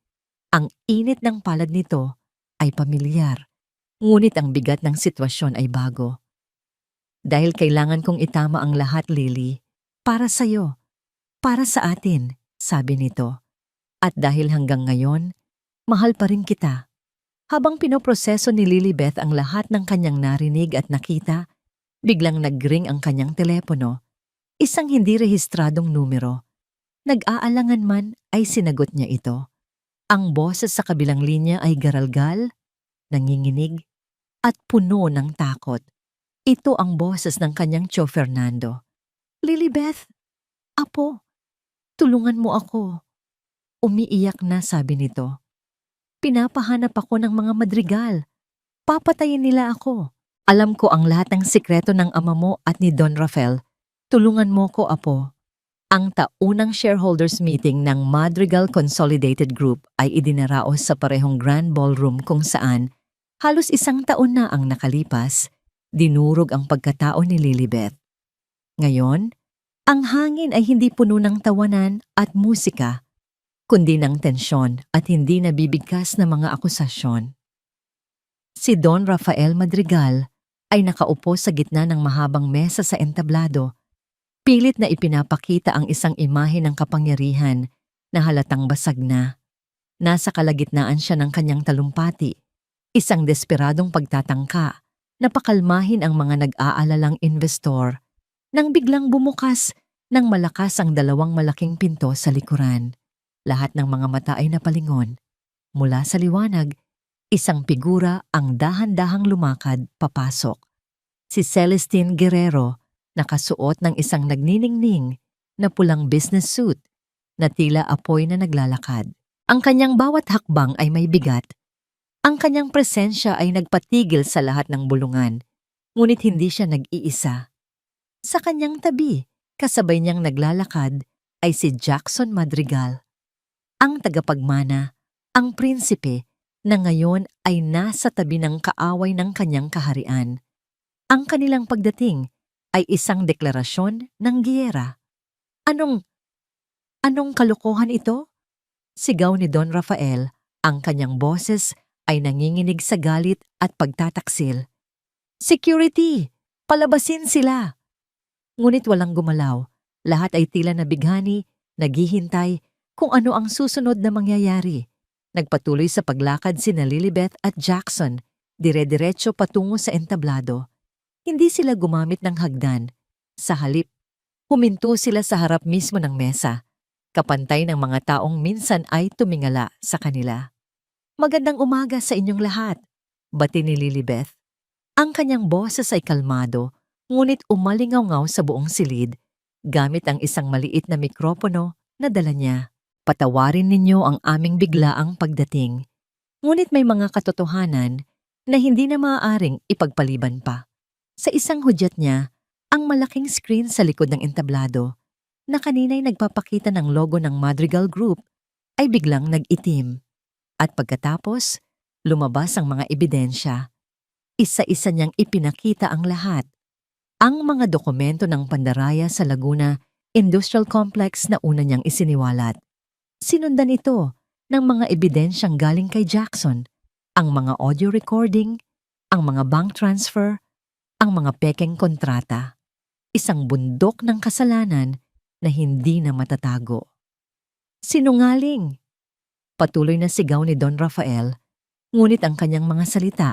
Ang init ng palad nito ay pamilyar, ngunit ang bigat ng sitwasyon ay bago. Dahil kailangan kong itama ang lahat, Lily, para sa'yo, para sa atin, sabi nito. At dahil hanggang ngayon, mahal pa rin kita. Habang pinoproseso ni Lilibeth ang lahat ng kanyang narinig at nakita, biglang nag-ring ang kanyang telepono. Isang hindi rehistradong numero. Nag-aalangan man ay sinagot niya ito. Ang boses sa kabilang linya ay garalgal, nanginginig, at puno ng takot. Ito ang boses ng kanyang Tio Fernando. Lilibeth, apo, tulungan mo ako. Umiiyak na, sabi nito. Pinapahanap ako ng mga madrigal. Papatayin nila ako. Alam ko ang lahat ng sikreto ng ama mo at ni Don Rafael. Tulungan mo ko, apo. Ang taunang shareholders meeting ng Madrigal Consolidated Group ay idinaraos sa parehong Grand Ballroom kung saan halos 1 taon na ang nakalipas, dinurog ang pagkatao ni Lilibeth. Ngayon, ang hangin ay hindi puno ng tawanan at musika, kundi ng tensyon at hindi nabibigkas na mga akusasyon. Si Don Rafael Madrigal ay nakaupo sa gitna ng mahabang mesa sa entablado. Pilit na ipinapakita ang isang imahe ng kapangyarihan na halatang basag na. Nasa kalagitnaan siya ng kanyang talumpati, isang desperadong pagtatangka na pakalmahin ang mga nag-aalalang investor nang biglang bumukas ng malakas ang 2 malaking pinto sa likuran. Lahat ng mga mata ay napalingon. Mula sa liwanag, isang figura ang dahan-dahang lumakad papasok. Si Celestine Guerrero, nakasuot ng isang nagniningning na pulang business suit. na tila apoy na naglalakad. Ang kanyang bawat hakbang ay may bigat. Ang kanyang presensya ay nagpatigil sa lahat ng bulungan, ngunit hindi siya nag-iisa. Sa kanyang tabi, kasabay niyang naglalakad, ay si Jackson Madrigal, ang tagapagmana, ang prinsipe na ngayon ay nasa tabi ng kaaway ng kanyang kaharian. Ang kanilang pagdating ay isang deklarasyon ng giyera. Anong kalokohan ito? Sigaw ni Don Rafael, ang kanyang boses ay nanginginig sa galit at pagtataksil. Security! Palabasin sila! Ngunit walang gumalaw. Lahat ay tila nabighani, naghihintay kung ano ang susunod na mangyayari. Nagpatuloy sa paglakad sina Lilibeth at Jackson, dire-diretso patungo sa entablado. Hindi sila gumamit ng hagdan. Sa halip, huminto sila sa harap mismo ng mesa, kapantay ng mga taong minsan ay tumingala sa kanila. Magandang umaga sa inyong lahat, bati ni Lilibeth. Ang kanyang boses ay kalmado, ngunit umalingaw-ngaw sa buong silid, gamit ang isang maliit na mikropono na dala niya. Patawarin ninyo ang aming biglaang pagdating. Ngunit may mga katotohanan na hindi na maaaring ipagpaliban pa. Sa isang hudyat niya, ang malaking screen sa likod ng entablado, na kanina'y nagpapakita ng logo ng Madrigal Group, ay biglang nag-itim. At pagkatapos, lumabas ang mga ebidensya. Isa-isa niyang ipinakita ang lahat. Ang mga dokumento ng pandaraya sa Laguna Industrial Complex na una niyang isiniwalat. Sinundan ito ng mga ebidensyang galing kay Jackson, ang mga audio recording, ang mga bank transfer, ang mga pekeng kontrata. Isang bundok ng kasalanan na hindi na matatago. Sinungaling! Patuloy na sigaw ni Don Rafael, ngunit ang kanyang mga salita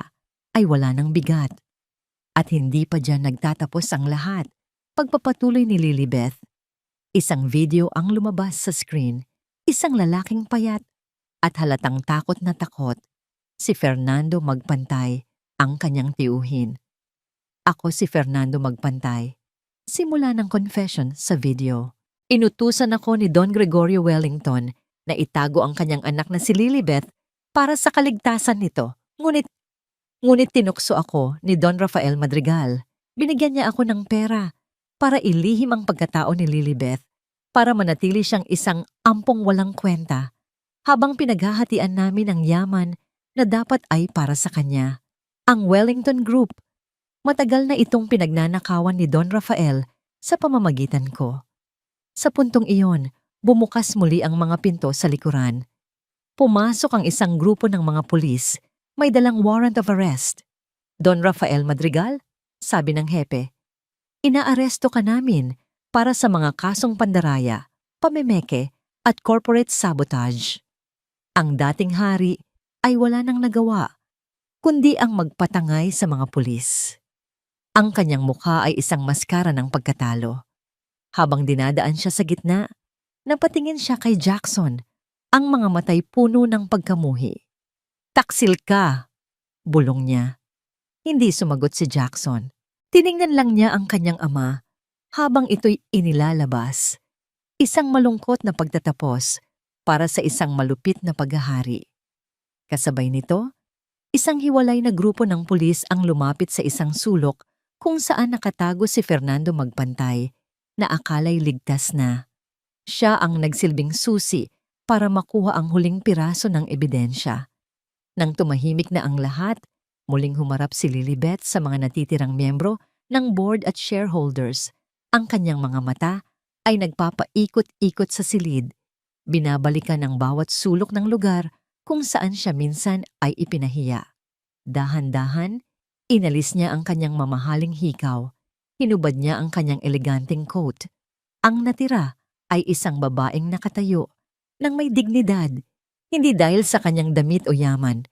ay wala ng bigat. At hindi pa dyan nagtatapos ang lahat. Pagpapatuloy ni Lilibeth, isang video ang lumabas sa screen, isang lalaking payat at halatang takot na takot. Si Fernando Magpantay, ang kanyang tiyuhin. Ako si Fernando Magpantay. Simula ng confession sa video. Inutusan ako ni Don Gregorio Wellington na itago ang kanyang anak na si Lilibeth para sa kaligtasan nito. Ngunit tinukso ako ni Don Rafael Madrigal. Binigyan niya ako ng pera para ilihim ang pagkatao ni Lilibeth, para manatili siyang isang ampong walang kwenta, habang pinaghahatian namin ang yaman na dapat ay para sa kanya. Ang Wellington Group, matagal na itong pinagnanakawan ni Don Rafael sa pamamagitan ko. Sa puntong iyon, bumukas muli ang mga pinto sa likuran. Pumasok ang isang grupo ng mga pulis, may dalang warrant of arrest. Don Rafael Madrigal, sabi ng hepe, inaaresto ka namin para sa mga kasong pandaraya, pamemeke at corporate sabotage. Ang dating hari ay wala nang nagawa, kundi ang magpatangay sa mga pulis. Ang kanyang mukha ay isang maskara ng pagkatalo. Habang dinadaan siya sa gitna, napatingin siya kay Jackson, ang mga matay puno ng pagkamuhi. Taksil ka, bulong niya. Hindi sumagot si Jackson. Tiningnan lang niya ang kanyang ama habang ito'y inilalabas. Isang malungkot na pagtatapos para sa isang malupit na paghahari. Kasabay nito, isang hiwalay na grupo ng pulis ang lumapit sa isang sulok kung saan nakatago si Fernando Magpantay na akala'y ligtas na. Siya ang nagsilbing susi para makuha ang huling piraso ng ebidensya. Nang tumahimik na ang lahat, muling humarap si Lilibeth sa mga natitirang miyembro ng board at shareholders. Ang kanyang mga mata ay nagpapaikot-ikot sa silid, binabalikan ang bawat sulok ng lugar kung saan siya minsan ay ipinahiya. Dahan-dahan, inalis niya ang kanyang mamahaling hikaw, hinubad niya ang kanyang eleganteng coat. Ang natira ay isang babaeng nakatayo, nang may dignidad, hindi dahil sa kanyang damit o yaman,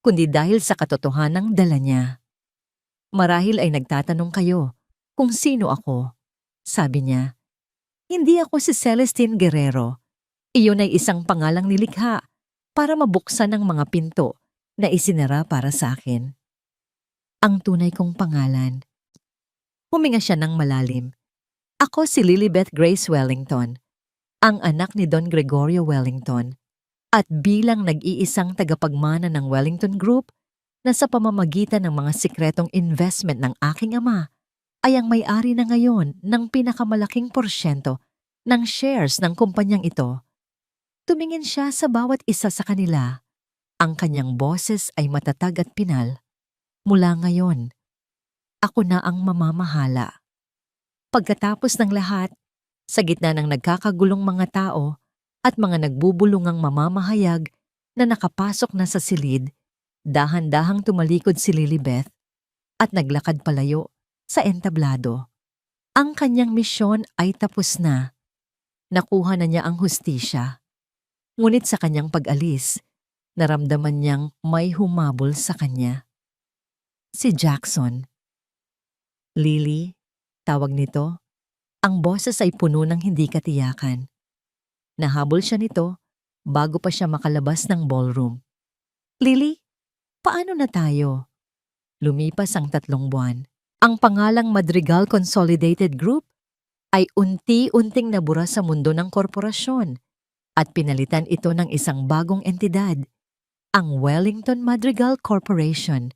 kundi dahil sa katotohanang dala niya. Marahil ay nagtatanong kayo kung sino ako. Sabi niya, hindi ako si Celestine Guerrero. Iyon ay isang pangalang nilikha para mabuksan ang mga pinto na isinara para sa akin. Ang tunay kong pangalan. Huminga siya ng malalim. Ako si Lilibeth Grace Wellington. ang anak ni Don Gregorio Wellington, at bilang nag-iisang tagapagmana ng Wellington Group na sa pamamagitan ng mga sikretong investment ng aking ama ay ang may-ari na ngayon ng pinakamalaking porsyento ng shares ng kumpanyang ito. Tumingin siya sa bawat isa sa kanila. Ang kanyang boses ay matatag at pinal. Mula ngayon, ako na ang mamamahala. Pagkatapos ng lahat, sa gitna ng nagkakagulong mga tao at mga nagbubulungang mamamahayag na nakapasok na sa silid, dahan-dahang tumalikod si Lilibeth at naglakad palayo sa entablado. Ang kanyang misyon ay tapos na. Nakuha na niya ang hustisya. Ngunit sa kanyang pag-alis, naramdaman niyang may humabol sa kanya. Si Jackson. Lily, tawag nito. Ang boses ay puno ng hindi katiyakan. Nahabol siya nito bago pa siya makalabas ng ballroom. Lily, paano na tayo? Lumipas ang 3 buwan. Ang pangalang Madrigal Consolidated Group ay unti-unting nabura sa mundo ng korporasyon at pinalitan ito ng isang bagong entidad, ang Wellington Madrigal Corporation,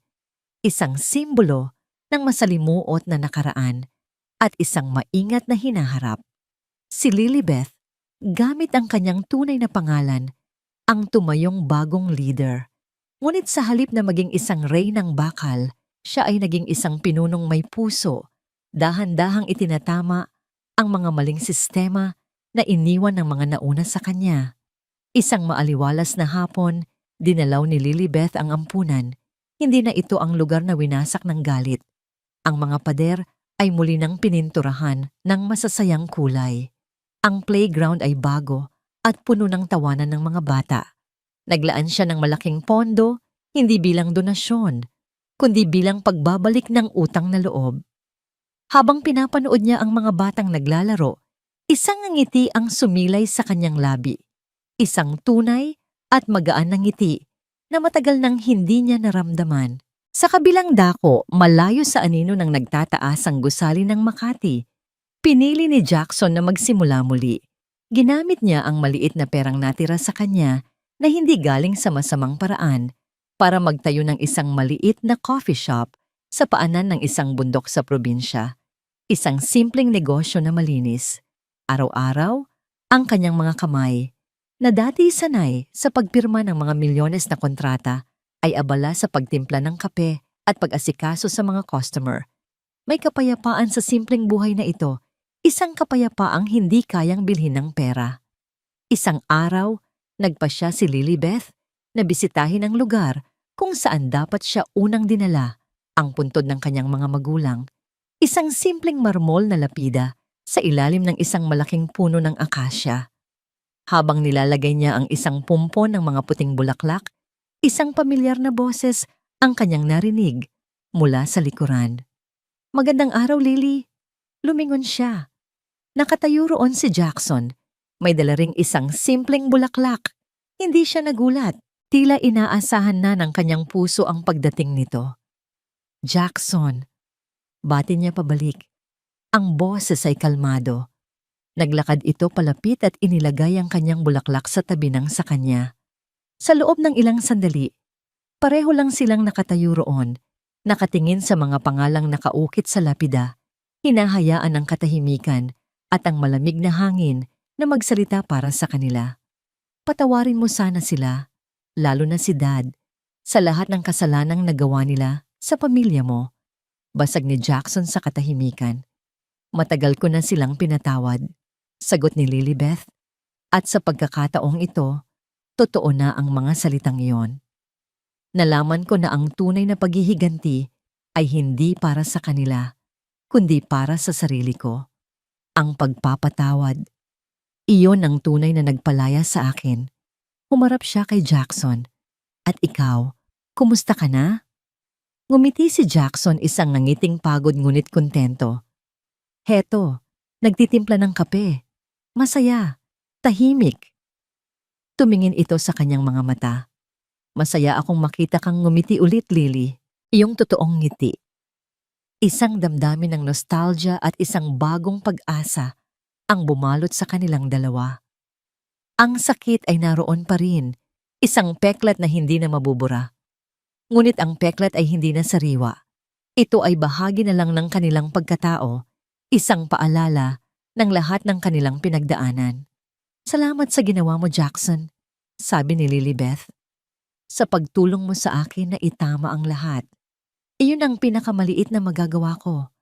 isang simbolo ng masalimuot na nakaraan at isang maingat na hinaharap. Si Lilibeth, gamit ang kanyang tunay na pangalan, ang tumayong bagong leader. Ngunit sa halip na maging isang reynang bakal, siya ay naging isang pinunong may puso, dahan-dahang itinatama ang mga maling sistema na iniwan ng mga nauna sa kanya. Isang maaliwalas na hapon, dinalaw ni Lilibeth ang ampunan. Hindi na ito ang lugar na winasak ng galit. Ang mga pader ay muli nang pininturahan ng masasayang kulay. Ang playground ay bago at puno ng tawanan ng mga bata. Naglaan siya ng malaking pondo, hindi bilang donasyon, kundi bilang pagbabalik ng utang na loob. Habang pinapanood niya ang mga batang naglalaro, isang ngiti ang sumilay sa kanyang labi. Isang tunay at magaan na ngiti na matagal nang hindi niya naramdaman. Sa kabilang dako, malayo sa anino ng nagtataas ang gusali ng Makati, pinili ni Jackson na magsimula muli. Ginamit niya ang maliit na perang natira sa kanya na hindi galing sa masamang paraan para magtayo ng isang maliit na coffee shop sa paanan ng isang bundok sa probinsya. Isang simpleng negosyo na malinis. Araw-araw, ang kanyang mga kamay, na dati sanay sa pagpirma ng mga milyones na kontrata, ay abala sa pagtimpla ng kape at pag-asikaso sa mga customer. May kapayapaan sa simpleng buhay na ito, isang kapayapaang hindi kayang bilhin ng pera. Isang araw, nagpasya si Lilibeth na bisitahin ang lugar kung saan dapat siya unang dinala, ang puntod ng kanyang mga magulang. Isang simpleng marmol na lapida sa ilalim ng isang malaking puno ng akasya. Habang nilalagay niya ang isang pumpon ng mga puting bulaklak, isang pamilyar na boses ang kanyang narinig mula sa likuran. Magandang araw, Lily. Lumingon siya. Nakatayo roon si Jackson. May dala ring isang simpleng bulaklak. Hindi siya nagulat. Tila inaasahan na ng kanyang puso ang pagdating nito. Jackson. Bati niya pabalik. Ang boses ay kalmado. Naglakad ito palapit at inilagay ang kanyang bulaklak sa tabi ng sa kanya. Sa loob ng ilang sandali, pareho lang silang nakatayo roon, nakatingin sa mga pangalang nakaukit sa lapida, hinahayaan ang katahimikan at ang malamig na hangin na magsalita para sa kanila. Patawarin mo sana sila, lalo na si Dad, sa lahat ng kasalanang nagawa nila sa pamilya mo. Basag ni Jackson sa katahimikan. Matagal ko na silang pinatawad, sagot ni Lilibeth, at sa pagkakataong ito, totoo na ang mga salitang iyon. Nalaman ko na ang tunay na paghihiganti ay hindi para sa kanila, kundi para sa sarili ko. Ang pagpapatawad. Iyon ang tunay na nagpalaya sa akin. Humarap siya kay Jackson. At ikaw, kumusta ka na? Ngumiti si Jackson, isang nangiting pagod ngunit kontento. Heto, nagtitimpla ng kape. Masaya, tahimik. Tumingin ito sa kanyang mga mata. Masaya akong makita kang ngumiti ulit, Lily. Iyong totoong ngiti. Isang damdamin ng nostalgia at isang bagong pag-asa ang bumalot sa kanilang dalawa. Ang sakit ay naroon pa rin, isang peklat na hindi na mabubura. Ngunit ang peklat ay hindi na sariwa. Ito ay bahagi na lang ng kanilang pagkatao, isang paalala ng lahat ng kanilang pinagdaanan. Salamat sa ginawa mo, Jackson, sabi ni Lilibeth. Sa pagtulong mo sa akin na itama ang lahat. Iyon ang pinakamaliit na magagawa ko.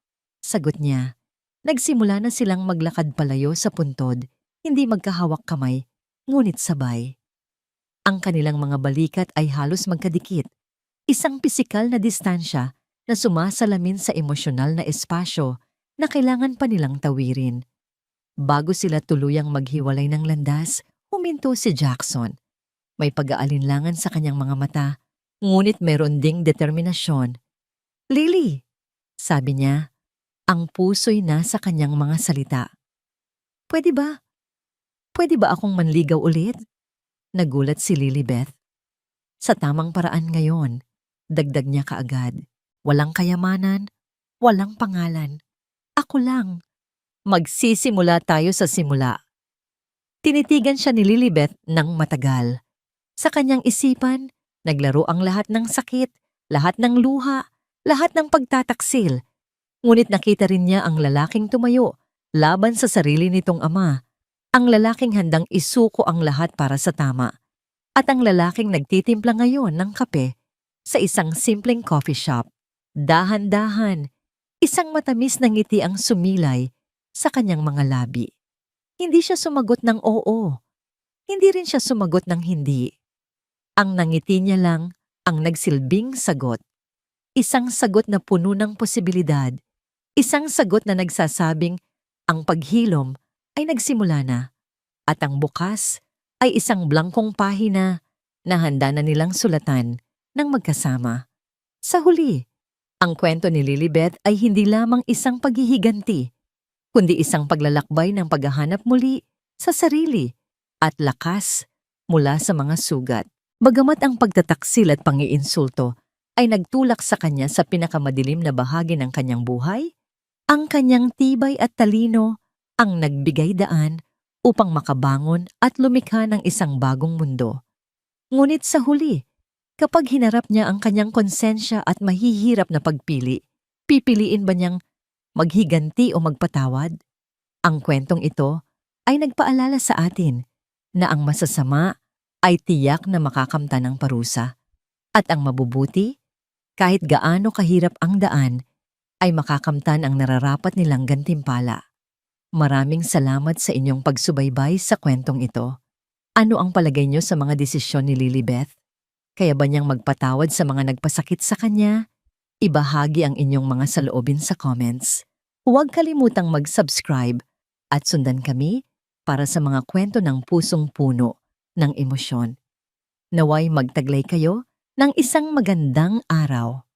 Sagot niya. Nagsimula na silang maglakad palayo sa puntod, hindi magkahawak kamay, ngunit sabay. Ang kanilang mga balikat ay halos magkadikit. Isang pisikal na distansya na sumasalamin sa emosyonal na espasyo na kailangan pa nilang tawirin. Bago sila tuluyang maghiwalay ng landas, huminto si Jackson. May pag-aalinlangan sa kanyang mga mata, ngunit meron ding determinasyon. Lily, sabi niya, ang puso'y nasa kanyang mga salita. Pwede ba? Pwede ba akong manligaw ulit? Nagulat si Lilibeth. Sa tamang paraan ngayon, dagdag niya kaagad. Walang kayamanan, walang pangalan. Ako lang. Magsisimula tayo sa simula. Tinitigan siya ni Lilibeth ng matagal. Sa kanyang isipan, naglaro ang lahat ng sakit, lahat ng luha, lahat ng pagtataksil. Ngunit nakita rin niya ang lalaking tumayo laban sa sarili nitong ama, ang lalaking handang isuko ang lahat para sa tama, at ang lalaking nagtitimpla ngayon ng kape sa isang simpleng coffee shop. Dahan-dahan, isang matamis na ngiti ang sumilay sa kanyang mga labi. Hindi siya sumagot ng oo. Hindi rin siya sumagot ng hindi. Ang nangiti niya lang ang nagsilbing sagot. Isang sagot na puno ng posibilidad. Isang sagot na nagsasabing ang paghilom ay nagsimula na at ang bukas ay isang blangkong pahina na handa na nilang sulatan ng magkasama. Sa huli, ang kwento ni Lilibeth ay hindi lamang isang paghihiganti, kundi isang paglalakbay ng paghahanap muli sa sarili at lakas mula sa mga sugat. Bagamat ang pagtataksil at pangiinsulto ay nagtulak sa kanya sa pinakamadilim na bahagi ng kanyang buhay, ang kanyang tibay at talino ang nagbigay daan upang makabangon at lumikha ng isang bagong mundo. Ngunit sa huli, kapag hinarap niya ang kanyang konsensya at mahihirap na pagpili, pipiliin ba niyang maghiganti o magpatawad? Ang kwentong ito ay nagpaalala sa atin na ang masasama ay tiyak na makakamtan ng parusa, at ang mabubuti, kahit gaano kahirap ang daan, ay makakamtan ang nararapat nilang gantimpala. Maraming salamat sa inyong pagsubaybay sa kwentong ito. Ano ang palagay niyo sa mga desisyon ni Lilibeth? Kaya ba niyang magpatawad sa mga nagpasakit sa kanya? Ibahagi ang inyong mga saloobin sa comments. Huwag kalimutang mag-subscribe at sundan kami para sa mga kwento ng pusong puno ng emosyon. Naway magtaglay kayo ng isang magandang araw.